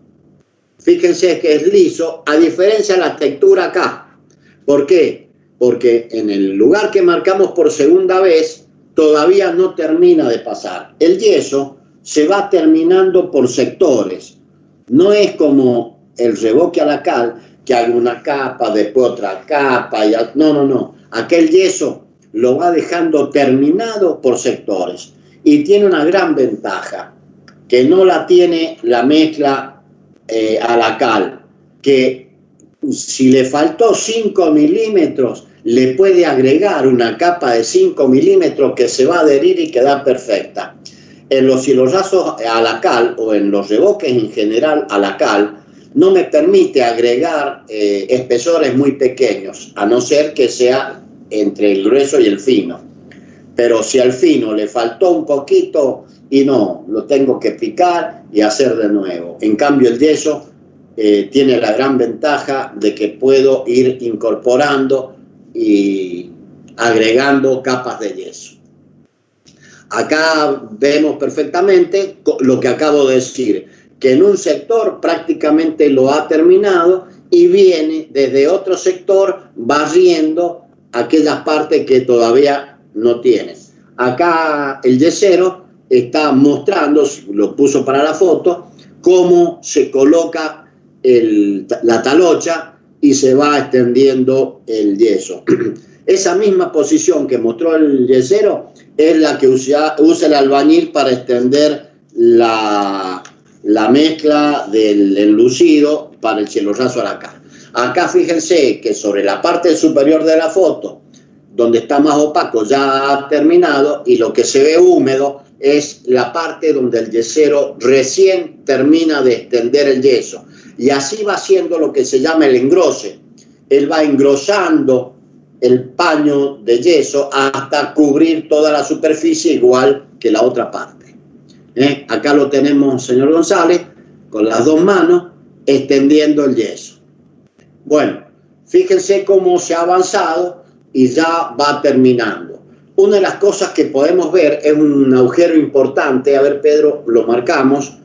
Fíjense que es liso, a diferencia de la textura acá. ¿Por qué? Porque en el lugar que marcamos por segunda vez, todavía no termina de pasar. El yeso se va terminando por sectores. No es como el revoque a la cal, que hay una capa, después otra capa. No. Aquel yeso lo va dejando terminado por sectores. Y tiene una gran ventaja, que no la tiene la mezcla a la cal, que si le faltó 5 milímetros, le puede agregar una capa de 5 milímetros que se va a adherir y queda perfecta. En los cielorrazos a la cal, o en los revoques en general a la cal, no me permite agregar espesores muy pequeños, a no ser que sea entre el grueso y el fino. Pero si al fino le faltó un poquito, y no, lo tengo que picar y hacer de nuevo. En cambio, el yeso tiene la gran ventaja de que puedo ir incorporando y agregando capas de yeso. Acá vemos perfectamente lo que acabo de decir, que en un sector prácticamente lo ha terminado y viene desde otro sector barriendo aquellas partes que todavía no tiene. Acá el yesero está mostrando, lo puso para la foto, cómo se coloca la talocha y se va extendiendo el yeso. Esa misma posición que mostró el yesero es la que usa el albañil para extender la mezcla del enlucido para el cielo raso acá. Acá fíjense que sobre la parte superior de la foto, donde está más opaco, ya ha terminado, y lo que se ve húmedo es la parte donde el yesero recién termina de extender el yeso. Y así va haciendo lo que se llama el engrose. Él va engrosando el paño de yeso hasta cubrir toda la superficie igual que la otra parte. Acá lo tenemos, señor González, con las dos manos extendiendo el yeso. Bueno, fíjense cómo se ha avanzado y ya va terminando. Una de las cosas que podemos ver es un agujero importante, a ver Pedro, lo marcamos,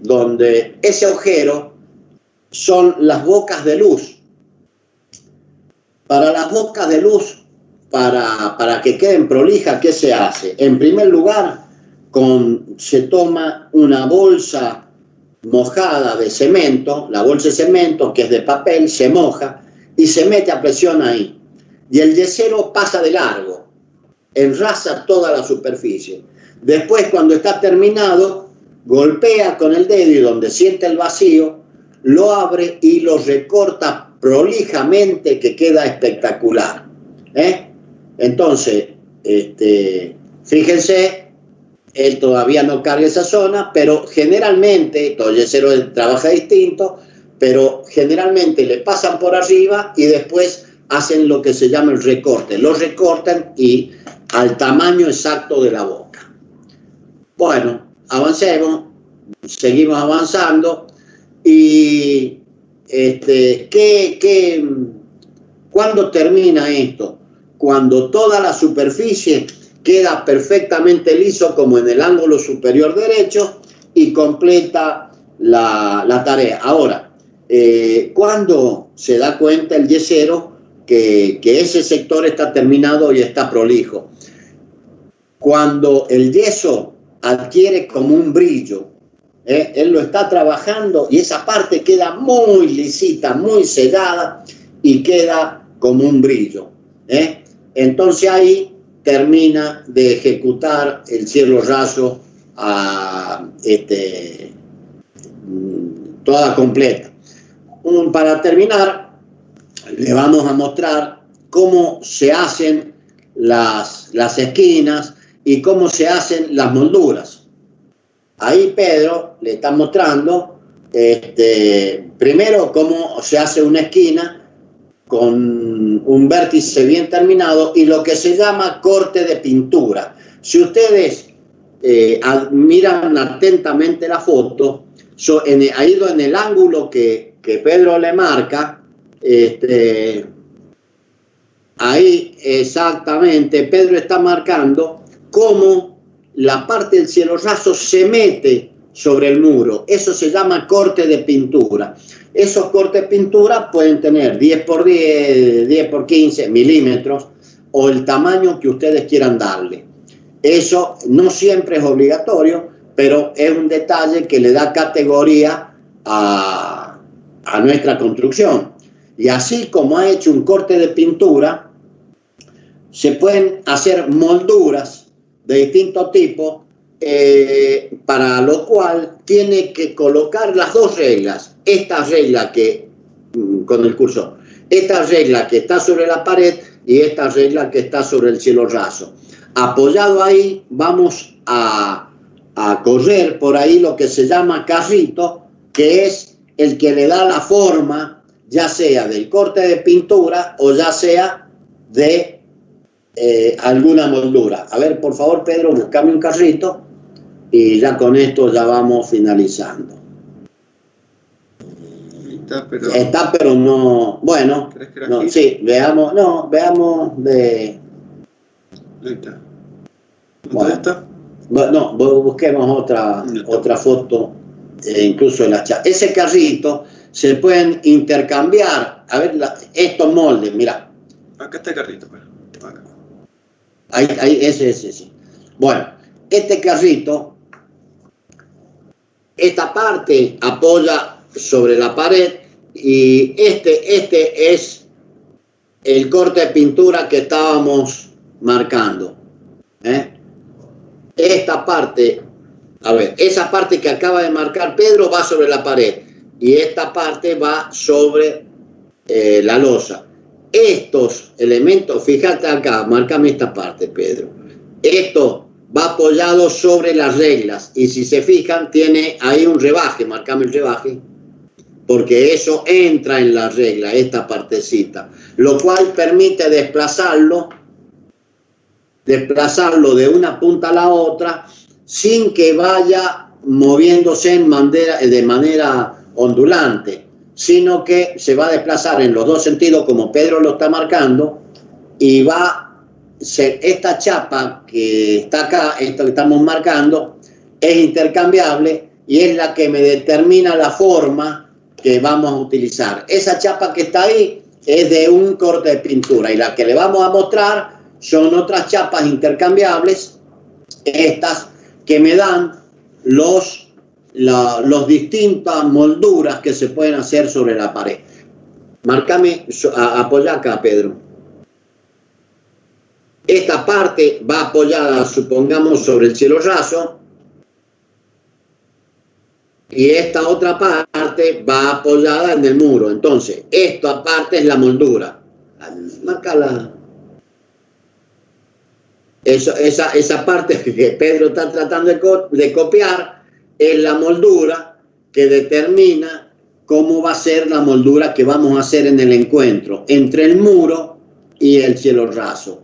donde ese agujero son las bocas de luz. Para las bocas de luz, para que queden prolijas, ¿qué se hace? En primer lugar, se toma una bolsa mojada de cemento, la bolsa de cemento que es de papel, se moja y se mete a presión ahí. Y el yesero pasa de largo, enrasa toda la superficie. Después, cuando está terminado, golpea con el dedo y donde siente el vacío, lo abre y lo recorta prolijamente, que queda espectacular. Entonces, fíjense, él todavía no carga esa zona, pero generalmente, todo yesero trabaja distinto, pero generalmente le pasan por arriba y después hacen lo que se llama el recorte. Lo recortan y al tamaño exacto de la boca. Bueno, avancemos, seguimos avanzando y ¿cuándo termina esto? Cuando toda la superficie queda perfectamente liso como en el ángulo superior derecho y completa la tarea. Ahora, ¿cuándo se da cuenta el yesero que ese sector está terminado y está prolijo? Cuando el yeso adquiere como un brillo, él lo está trabajando y esa parte queda muy lisita, muy sellada y queda como un brillo. Entonces ahí termina de ejecutar el cielo raso toda completa. Para terminar, le vamos a mostrar cómo se hacen las esquinas y cómo se hacen las molduras. Ahí Pedro le está mostrando primero cómo se hace una esquina con un vértice bien terminado y lo que se llama corte de pintura. Si ustedes miran atentamente la foto, ahí en el ángulo que Pedro le marca, ahí exactamente Pedro está marcando cómo la parte del cielo raso se mete sobre el muro. Eso se llama corte de pintura. Esos cortes de pintura pueden tener 10 por 10, 10 por 15 milímetros o el tamaño que ustedes quieran darle. Eso no siempre es obligatorio, pero es un detalle que le da categoría a nuestra construcción. Y así como ha hecho un corte de pintura, se pueden hacer molduras de distinto tipo, para lo cual tiene que colocar las dos reglas. Esta regla con el cursor, esta regla que está sobre la pared y esta regla que está sobre el cielo raso. Apoyado ahí, vamos a correr por ahí lo que se llama carrito, que es el que le da la forma, ya sea del corte de pintura o ya sea de alguna moldura. A ver, por favor, Pedro, buscame un carrito y ya con esto ya vamos finalizando. Está, pero no. Bueno, no, sí, veamos de. Ahí está. Bueno, está? No, busquemos otra foto incluso en la chapa. Ese carrito se pueden intercambiar. A ver, estos moldes, mira. Acá está el carrito, pero acá. Ahí, ese. Bueno, este carrito, esta parte apoya sobre la pared y este es el corte de pintura que estábamos marcando. Esta parte, a ver, esa parte que acaba de marcar Pedro va sobre la pared y esta parte va sobre la losa. Estos elementos, fíjate acá, márcame esta parte, Pedro. Esto va apoyado sobre las reglas y si se fijan tiene ahí un rebaje, márcame el rebaje, porque eso entra en la regla, esta partecita, lo cual permite desplazarlo de una punta a la otra sin que vaya moviéndose de manera ondulante, sino que se va a desplazar en los dos sentidos como Pedro lo está marcando y va a ser esta chapa que está acá, esto que estamos marcando, es intercambiable y es la que me determina la forma que vamos a utilizar. Esa chapa que está ahí es de un corte de pintura y la que le vamos a mostrar son otras chapas intercambiables, estas que me dan los distintas molduras que se pueden hacer sobre la pared. Márcame, apoya acá, Pedro. Esta parte va apoyada, supongamos, sobre el cielo raso y esta otra parte va apoyada en el muro. Entonces, esta parte es la moldura. Márcala. Esa parte que Pedro está tratando de copiar es la moldura que determina cómo va a ser la moldura que vamos a hacer en el encuentro entre el muro y el cielo raso.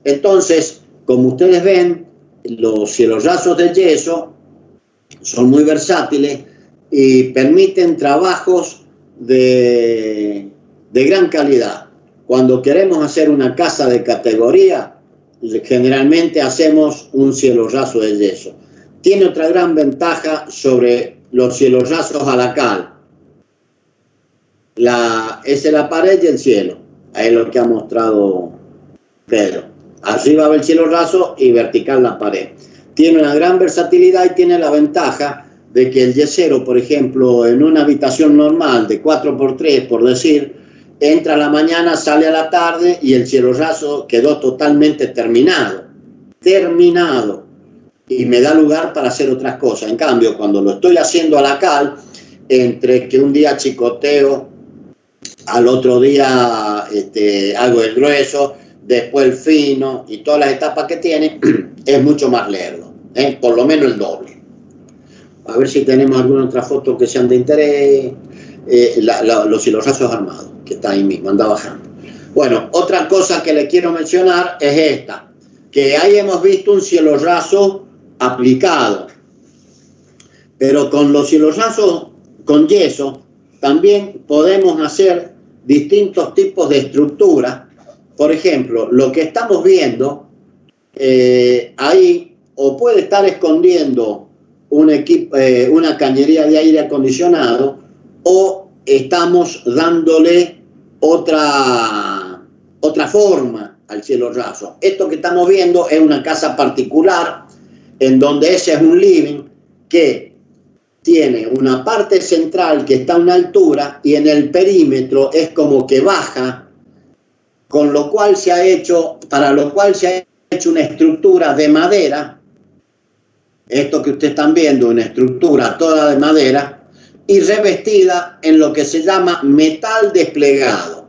Entonces, como ustedes ven, los cielos rasos de yeso son muy versátiles y permiten trabajos de gran calidad. Cuando queremos hacer una casa de categoría, generalmente hacemos un cielo raso de yeso. Tiene otra gran ventaja sobre los cielos rasos a la cal. Es la pared y el cielo. Ahí es lo que ha mostrado Pedro. Arriba va el cielo raso y vertical la pared. Tiene una gran versatilidad y tiene la ventaja de que el yesero, por ejemplo, en una habitación normal de 4x3, por decir, entra a la mañana, sale a la tarde y el cielo raso quedó totalmente terminado. Y me da lugar para hacer otras cosas. En cambio, cuando lo estoy haciendo a la cal, entre que un día chicoteo, al otro día hago el grueso, después el fino y todas las etapas que tiene, es mucho más lerdo, por lo menos el doble. A ver si tenemos alguna otra foto que sean de interés. Los cielorrasos armados, que está ahí mismo, anda bajando. Bueno, otra cosa que le quiero mencionar es esta, que ahí hemos visto un cielo raso aplicado, pero con los cielos rasos con yeso también podemos hacer distintos tipos de estructuras. Por ejemplo, lo que estamos viendo ahí o puede estar escondiendo una cañería de aire acondicionado o estamos dándole otra forma al cielo raso. Esto que estamos viendo es una casa particular en donde ese es un living que tiene una parte central que está a una altura y en el perímetro es como que baja, para lo cual se ha hecho una estructura de madera. Esto que ustedes están viendo, una estructura toda de madera y revestida en lo que se llama metal desplegado.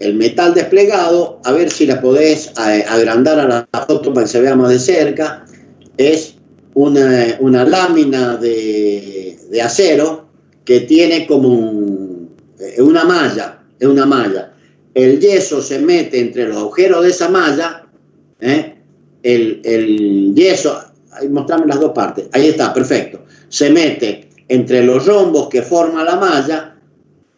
El metal desplegado, a ver si la podés agrandar a la foto para que se vea más de cerca, es una lámina de acero que tiene como una malla, es una malla. El yeso se mete entre los agujeros de esa malla, el yeso, ahí mostrame las dos partes, ahí está, perfecto, se mete entre los rombos que forma la malla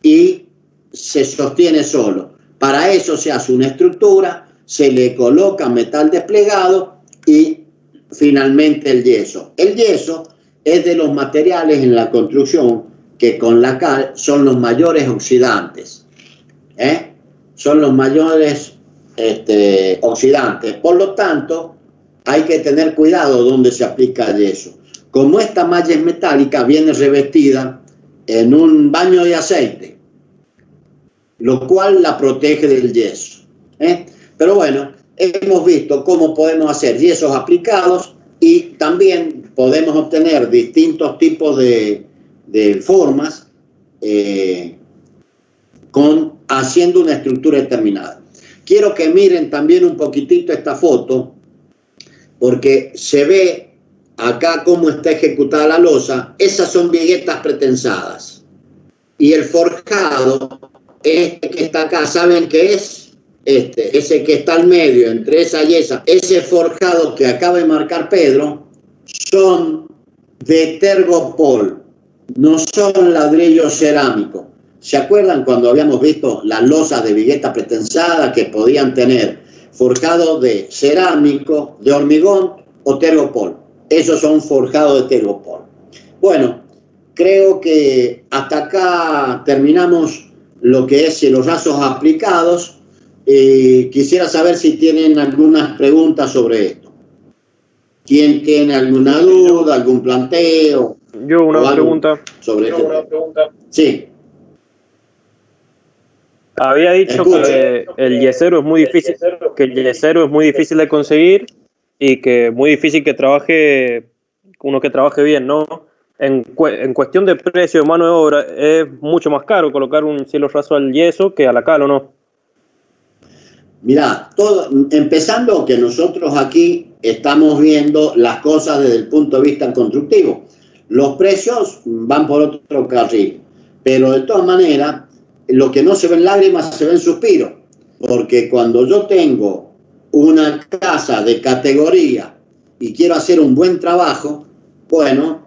y se sostiene solo. Para eso se hace una estructura, se le coloca metal desplegado y finalmente el yeso. El yeso es de los materiales en la construcción que con la cal son los mayores oxidantes. Son los mayores oxidantes. Por lo tanto, hay que tener cuidado donde se aplica el yeso. Como esta malla es metálica, viene revestida en un baño de aceite, lo cual la protege del yeso. Pero bueno, hemos visto cómo podemos hacer yesos aplicados y también podemos obtener distintos tipos de formas haciendo una estructura determinada. Quiero que miren también un poquitito esta foto, porque se ve acá cómo está ejecutada la losa. Esas son viguetas pretensadas. Y el forjado, este que está acá, ¿saben qué es? Ese que está al medio, entre esa y esa, ese forjado que acaba de marcar Pedro, son de Tergopol, no son ladrillos cerámicos. ¿Se acuerdan cuando habíamos visto las losas de vigueta pretensada que podían tener forjado de cerámico, de hormigón o Tergopol? Esos son forjados de Tergopol. Bueno, creo que hasta acá terminamos lo que es los rasos aplicados. Quisiera saber si tienen algunas preguntas sobre esto. ¿Quién tiene alguna duda, algún planteo? Yo una pregunta. Sobre esto. Sí. Había dicho que el yesero es muy difícil, de conseguir y que es muy difícil que trabaje uno que trabaje bien, ¿no? En cuestión de precio de mano de obra, es mucho más caro colocar un cielo raso al yeso que a la cal, ¿o no? Mirá, empezando que nosotros aquí estamos viendo las cosas desde el punto de vista constructivo. Los precios van por otro carril, pero de todas maneras, lo que no se ven lágrimas se ven suspiros, porque cuando yo tengo una casa de categoría y quiero hacer un buen trabajo, bueno,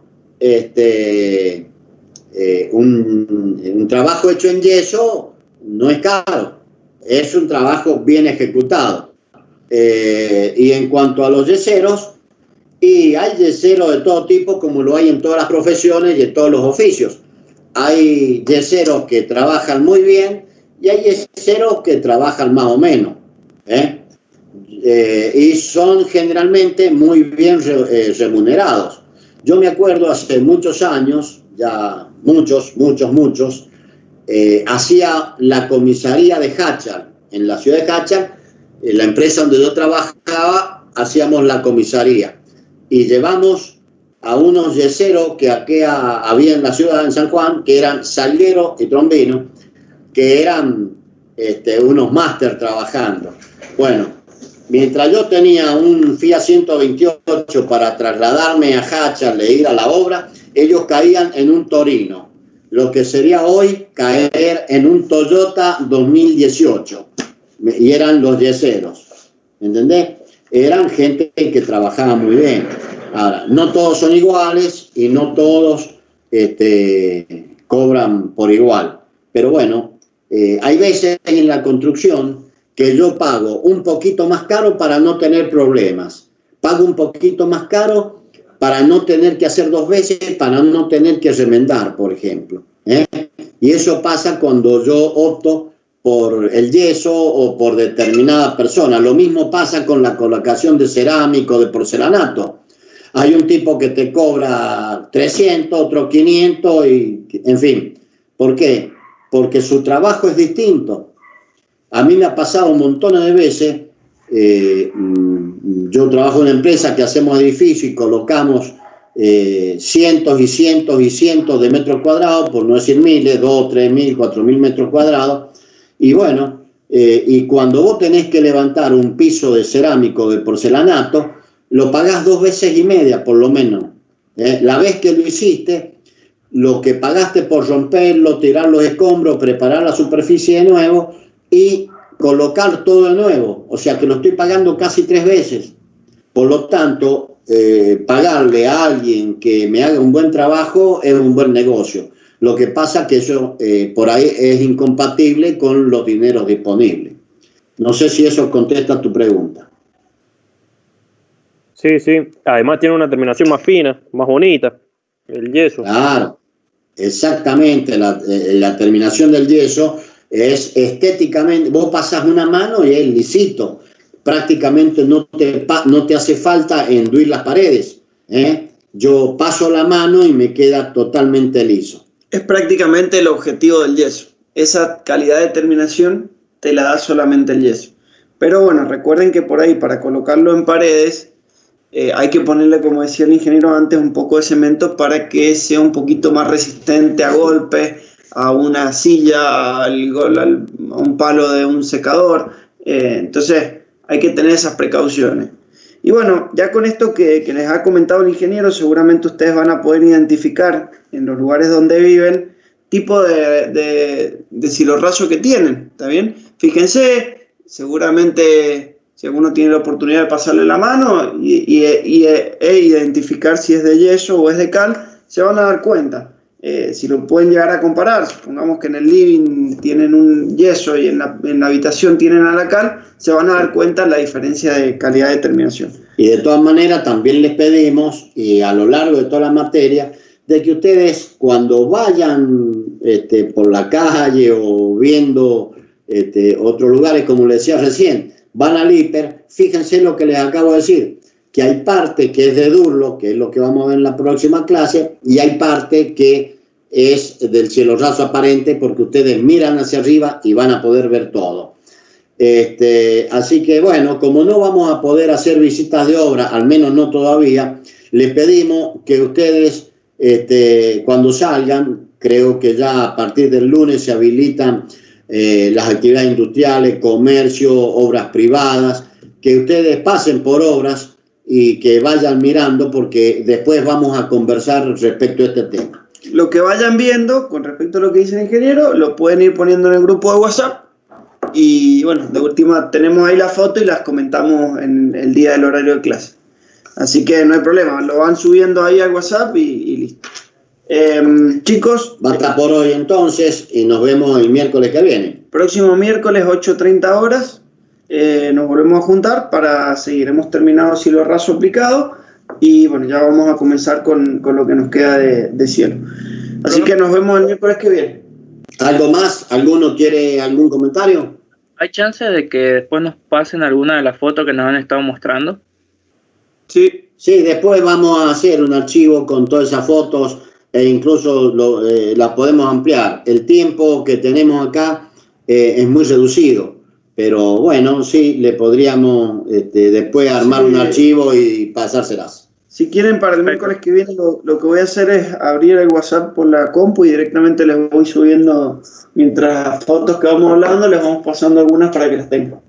un trabajo hecho en yeso no es caro, es un trabajo bien ejecutado. Y en cuanto a los yeseros, y hay yeseros de todo tipo, como lo hay en todas las profesiones y en todos los oficios. Hay yeseros que trabajan muy bien y hay yeseros que trabajan más o menos. Y son generalmente muy bien remunerados. Yo me acuerdo hace muchos años, ya muchos, hacía la comisaría de Hachal. En la ciudad de Hachal, en la empresa donde yo trabajaba, hacíamos la comisaría. Y llevamos a unos yeseros que aquí había en la ciudad de San Juan, que eran Salguero y Trombino, que eran unos máster trabajando. Bueno, mientras yo tenía un Fiat 128 para trasladarme a Hachal e ir a la obra, ellos caían en un Torino, lo que sería hoy caer en un Toyota 2018, y eran los yeseros, ¿entendés? Eran gente que trabajaba muy bien. Ahora, no todos son iguales y no todos cobran por igual. Pero bueno, hay veces en la construcción que yo pago un poquito más caro para no tener problemas. Pago un poquito más caro para no tener que hacer dos veces, para no tener que remendar, por ejemplo. Y eso pasa cuando yo opto por el yeso o por determinada persona. Lo mismo pasa con la colocación de cerámico, de porcelanato. Hay un tipo que te cobra 300, otro 500, y, en fin. ¿Por qué? Porque su trabajo es distinto. A mí me ha pasado un montón de veces. Yo trabajo en una empresa que hacemos edificios y colocamos cientos y cientos y cientos de metros cuadrados, por no decir miles, 2, 3.000, 4.000 metros cuadrados. Y bueno, y cuando vos tenés que levantar un piso de cerámico, de porcelanato, lo pagás 2 veces y media por lo menos. La vez que lo hiciste, lo que pagaste por romperlo, tirar los escombros, preparar la superficie de nuevo y colocar todo de nuevo. O sea que lo estoy pagando casi 3 veces. Por lo tanto, pagarle a alguien que me haga un buen trabajo es un buen negocio. Lo que pasa que eso por ahí es incompatible con los dineros disponibles. No sé si eso contesta tu pregunta. Sí, sí. Además tiene una terminación más fina, más bonita. El yeso. Claro, exactamente. La terminación del yeso es estéticamente, vos pasás una mano y es lisito. Prácticamente no te hace falta enduir las paredes. Yo paso la mano y me queda totalmente liso. Es prácticamente el objetivo del yeso. Esa calidad de terminación te la da solamente el yeso. Pero bueno, recuerden que por ahí para colocarlo en paredes hay que ponerle, como decía el ingeniero antes, un poco de cemento para que sea un poquito más resistente a golpes, a una silla, a un palo de un secador. Entonces hay que tener esas precauciones. Y bueno, ya con esto que les ha comentado el ingeniero, seguramente ustedes van a poder identificar en los lugares donde viven tipo de silorraso que tienen, ¿está bien? Fíjense, seguramente si alguno tiene la oportunidad de pasarle la mano e identificar si es de yeso o es de cal, se van a dar cuenta. Si lo pueden llegar a comparar, supongamos que en el living tienen un yeso y en la habitación tienen a la cal, se van a dar cuenta la diferencia de calidad de terminación. Y de todas maneras también les pedimos, y a lo largo de toda la materia, de que ustedes cuando vayan por la calle o viendo otros lugares, como les decía recién, van al hiper, fíjense lo que les acabo de decir, que hay parte que es de Durlo, que es lo que vamos a ver en la próxima clase, y hay parte que es del cielorraso aparente, porque ustedes miran hacia arriba y van a poder ver todo. Así que bueno, como no vamos a poder hacer visitas de obra, al menos no todavía, les pedimos que ustedes cuando salgan, creo que ya a partir del lunes se habilitan las actividades industriales, comercio, obras privadas, que ustedes pasen por obras y que vayan mirando, porque después vamos a conversar respecto a este tema. Lo que vayan viendo con respecto a lo que dice el ingeniero, lo pueden ir poniendo en el grupo de WhatsApp y bueno, de última tenemos ahí la foto y las comentamos en el día del horario de clase. Así que no hay problema, lo van subiendo ahí al WhatsApp y listo. Chicos, basta por hoy entonces y nos vemos el miércoles que viene. Próximo miércoles 8:30 horas nos volvemos a juntar para seguir. Hemos terminado silorraso aplicado y bueno, ya vamos a comenzar con lo que nos queda de cielo. Así que nos vemos el miércoles que viene. ¿Algo más? ¿Alguno quiere algún comentario? ¿Hay chance de que después nos pasen alguna de las fotos que nos han estado mostrando? Sí. Sí, después vamos a hacer un archivo con todas esas fotos e incluso las podemos ampliar. El tiempo que tenemos acá es muy reducido, pero bueno, sí, le podríamos después armar un archivo y pasárselas. Si quieren, para el miércoles que viene lo que voy a hacer es abrir el WhatsApp por la compu y directamente les voy subiendo, mientras las fotos que vamos hablando, les vamos pasando algunas para que las tengan.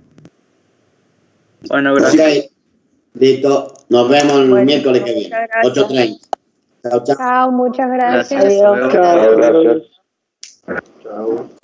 Bueno, gracias. Okay. Listo, nos vemos el miércoles que viene, 8:30. Chao, chao. Chao, muchas gracias. Adiós. Chao, gracias. Chao.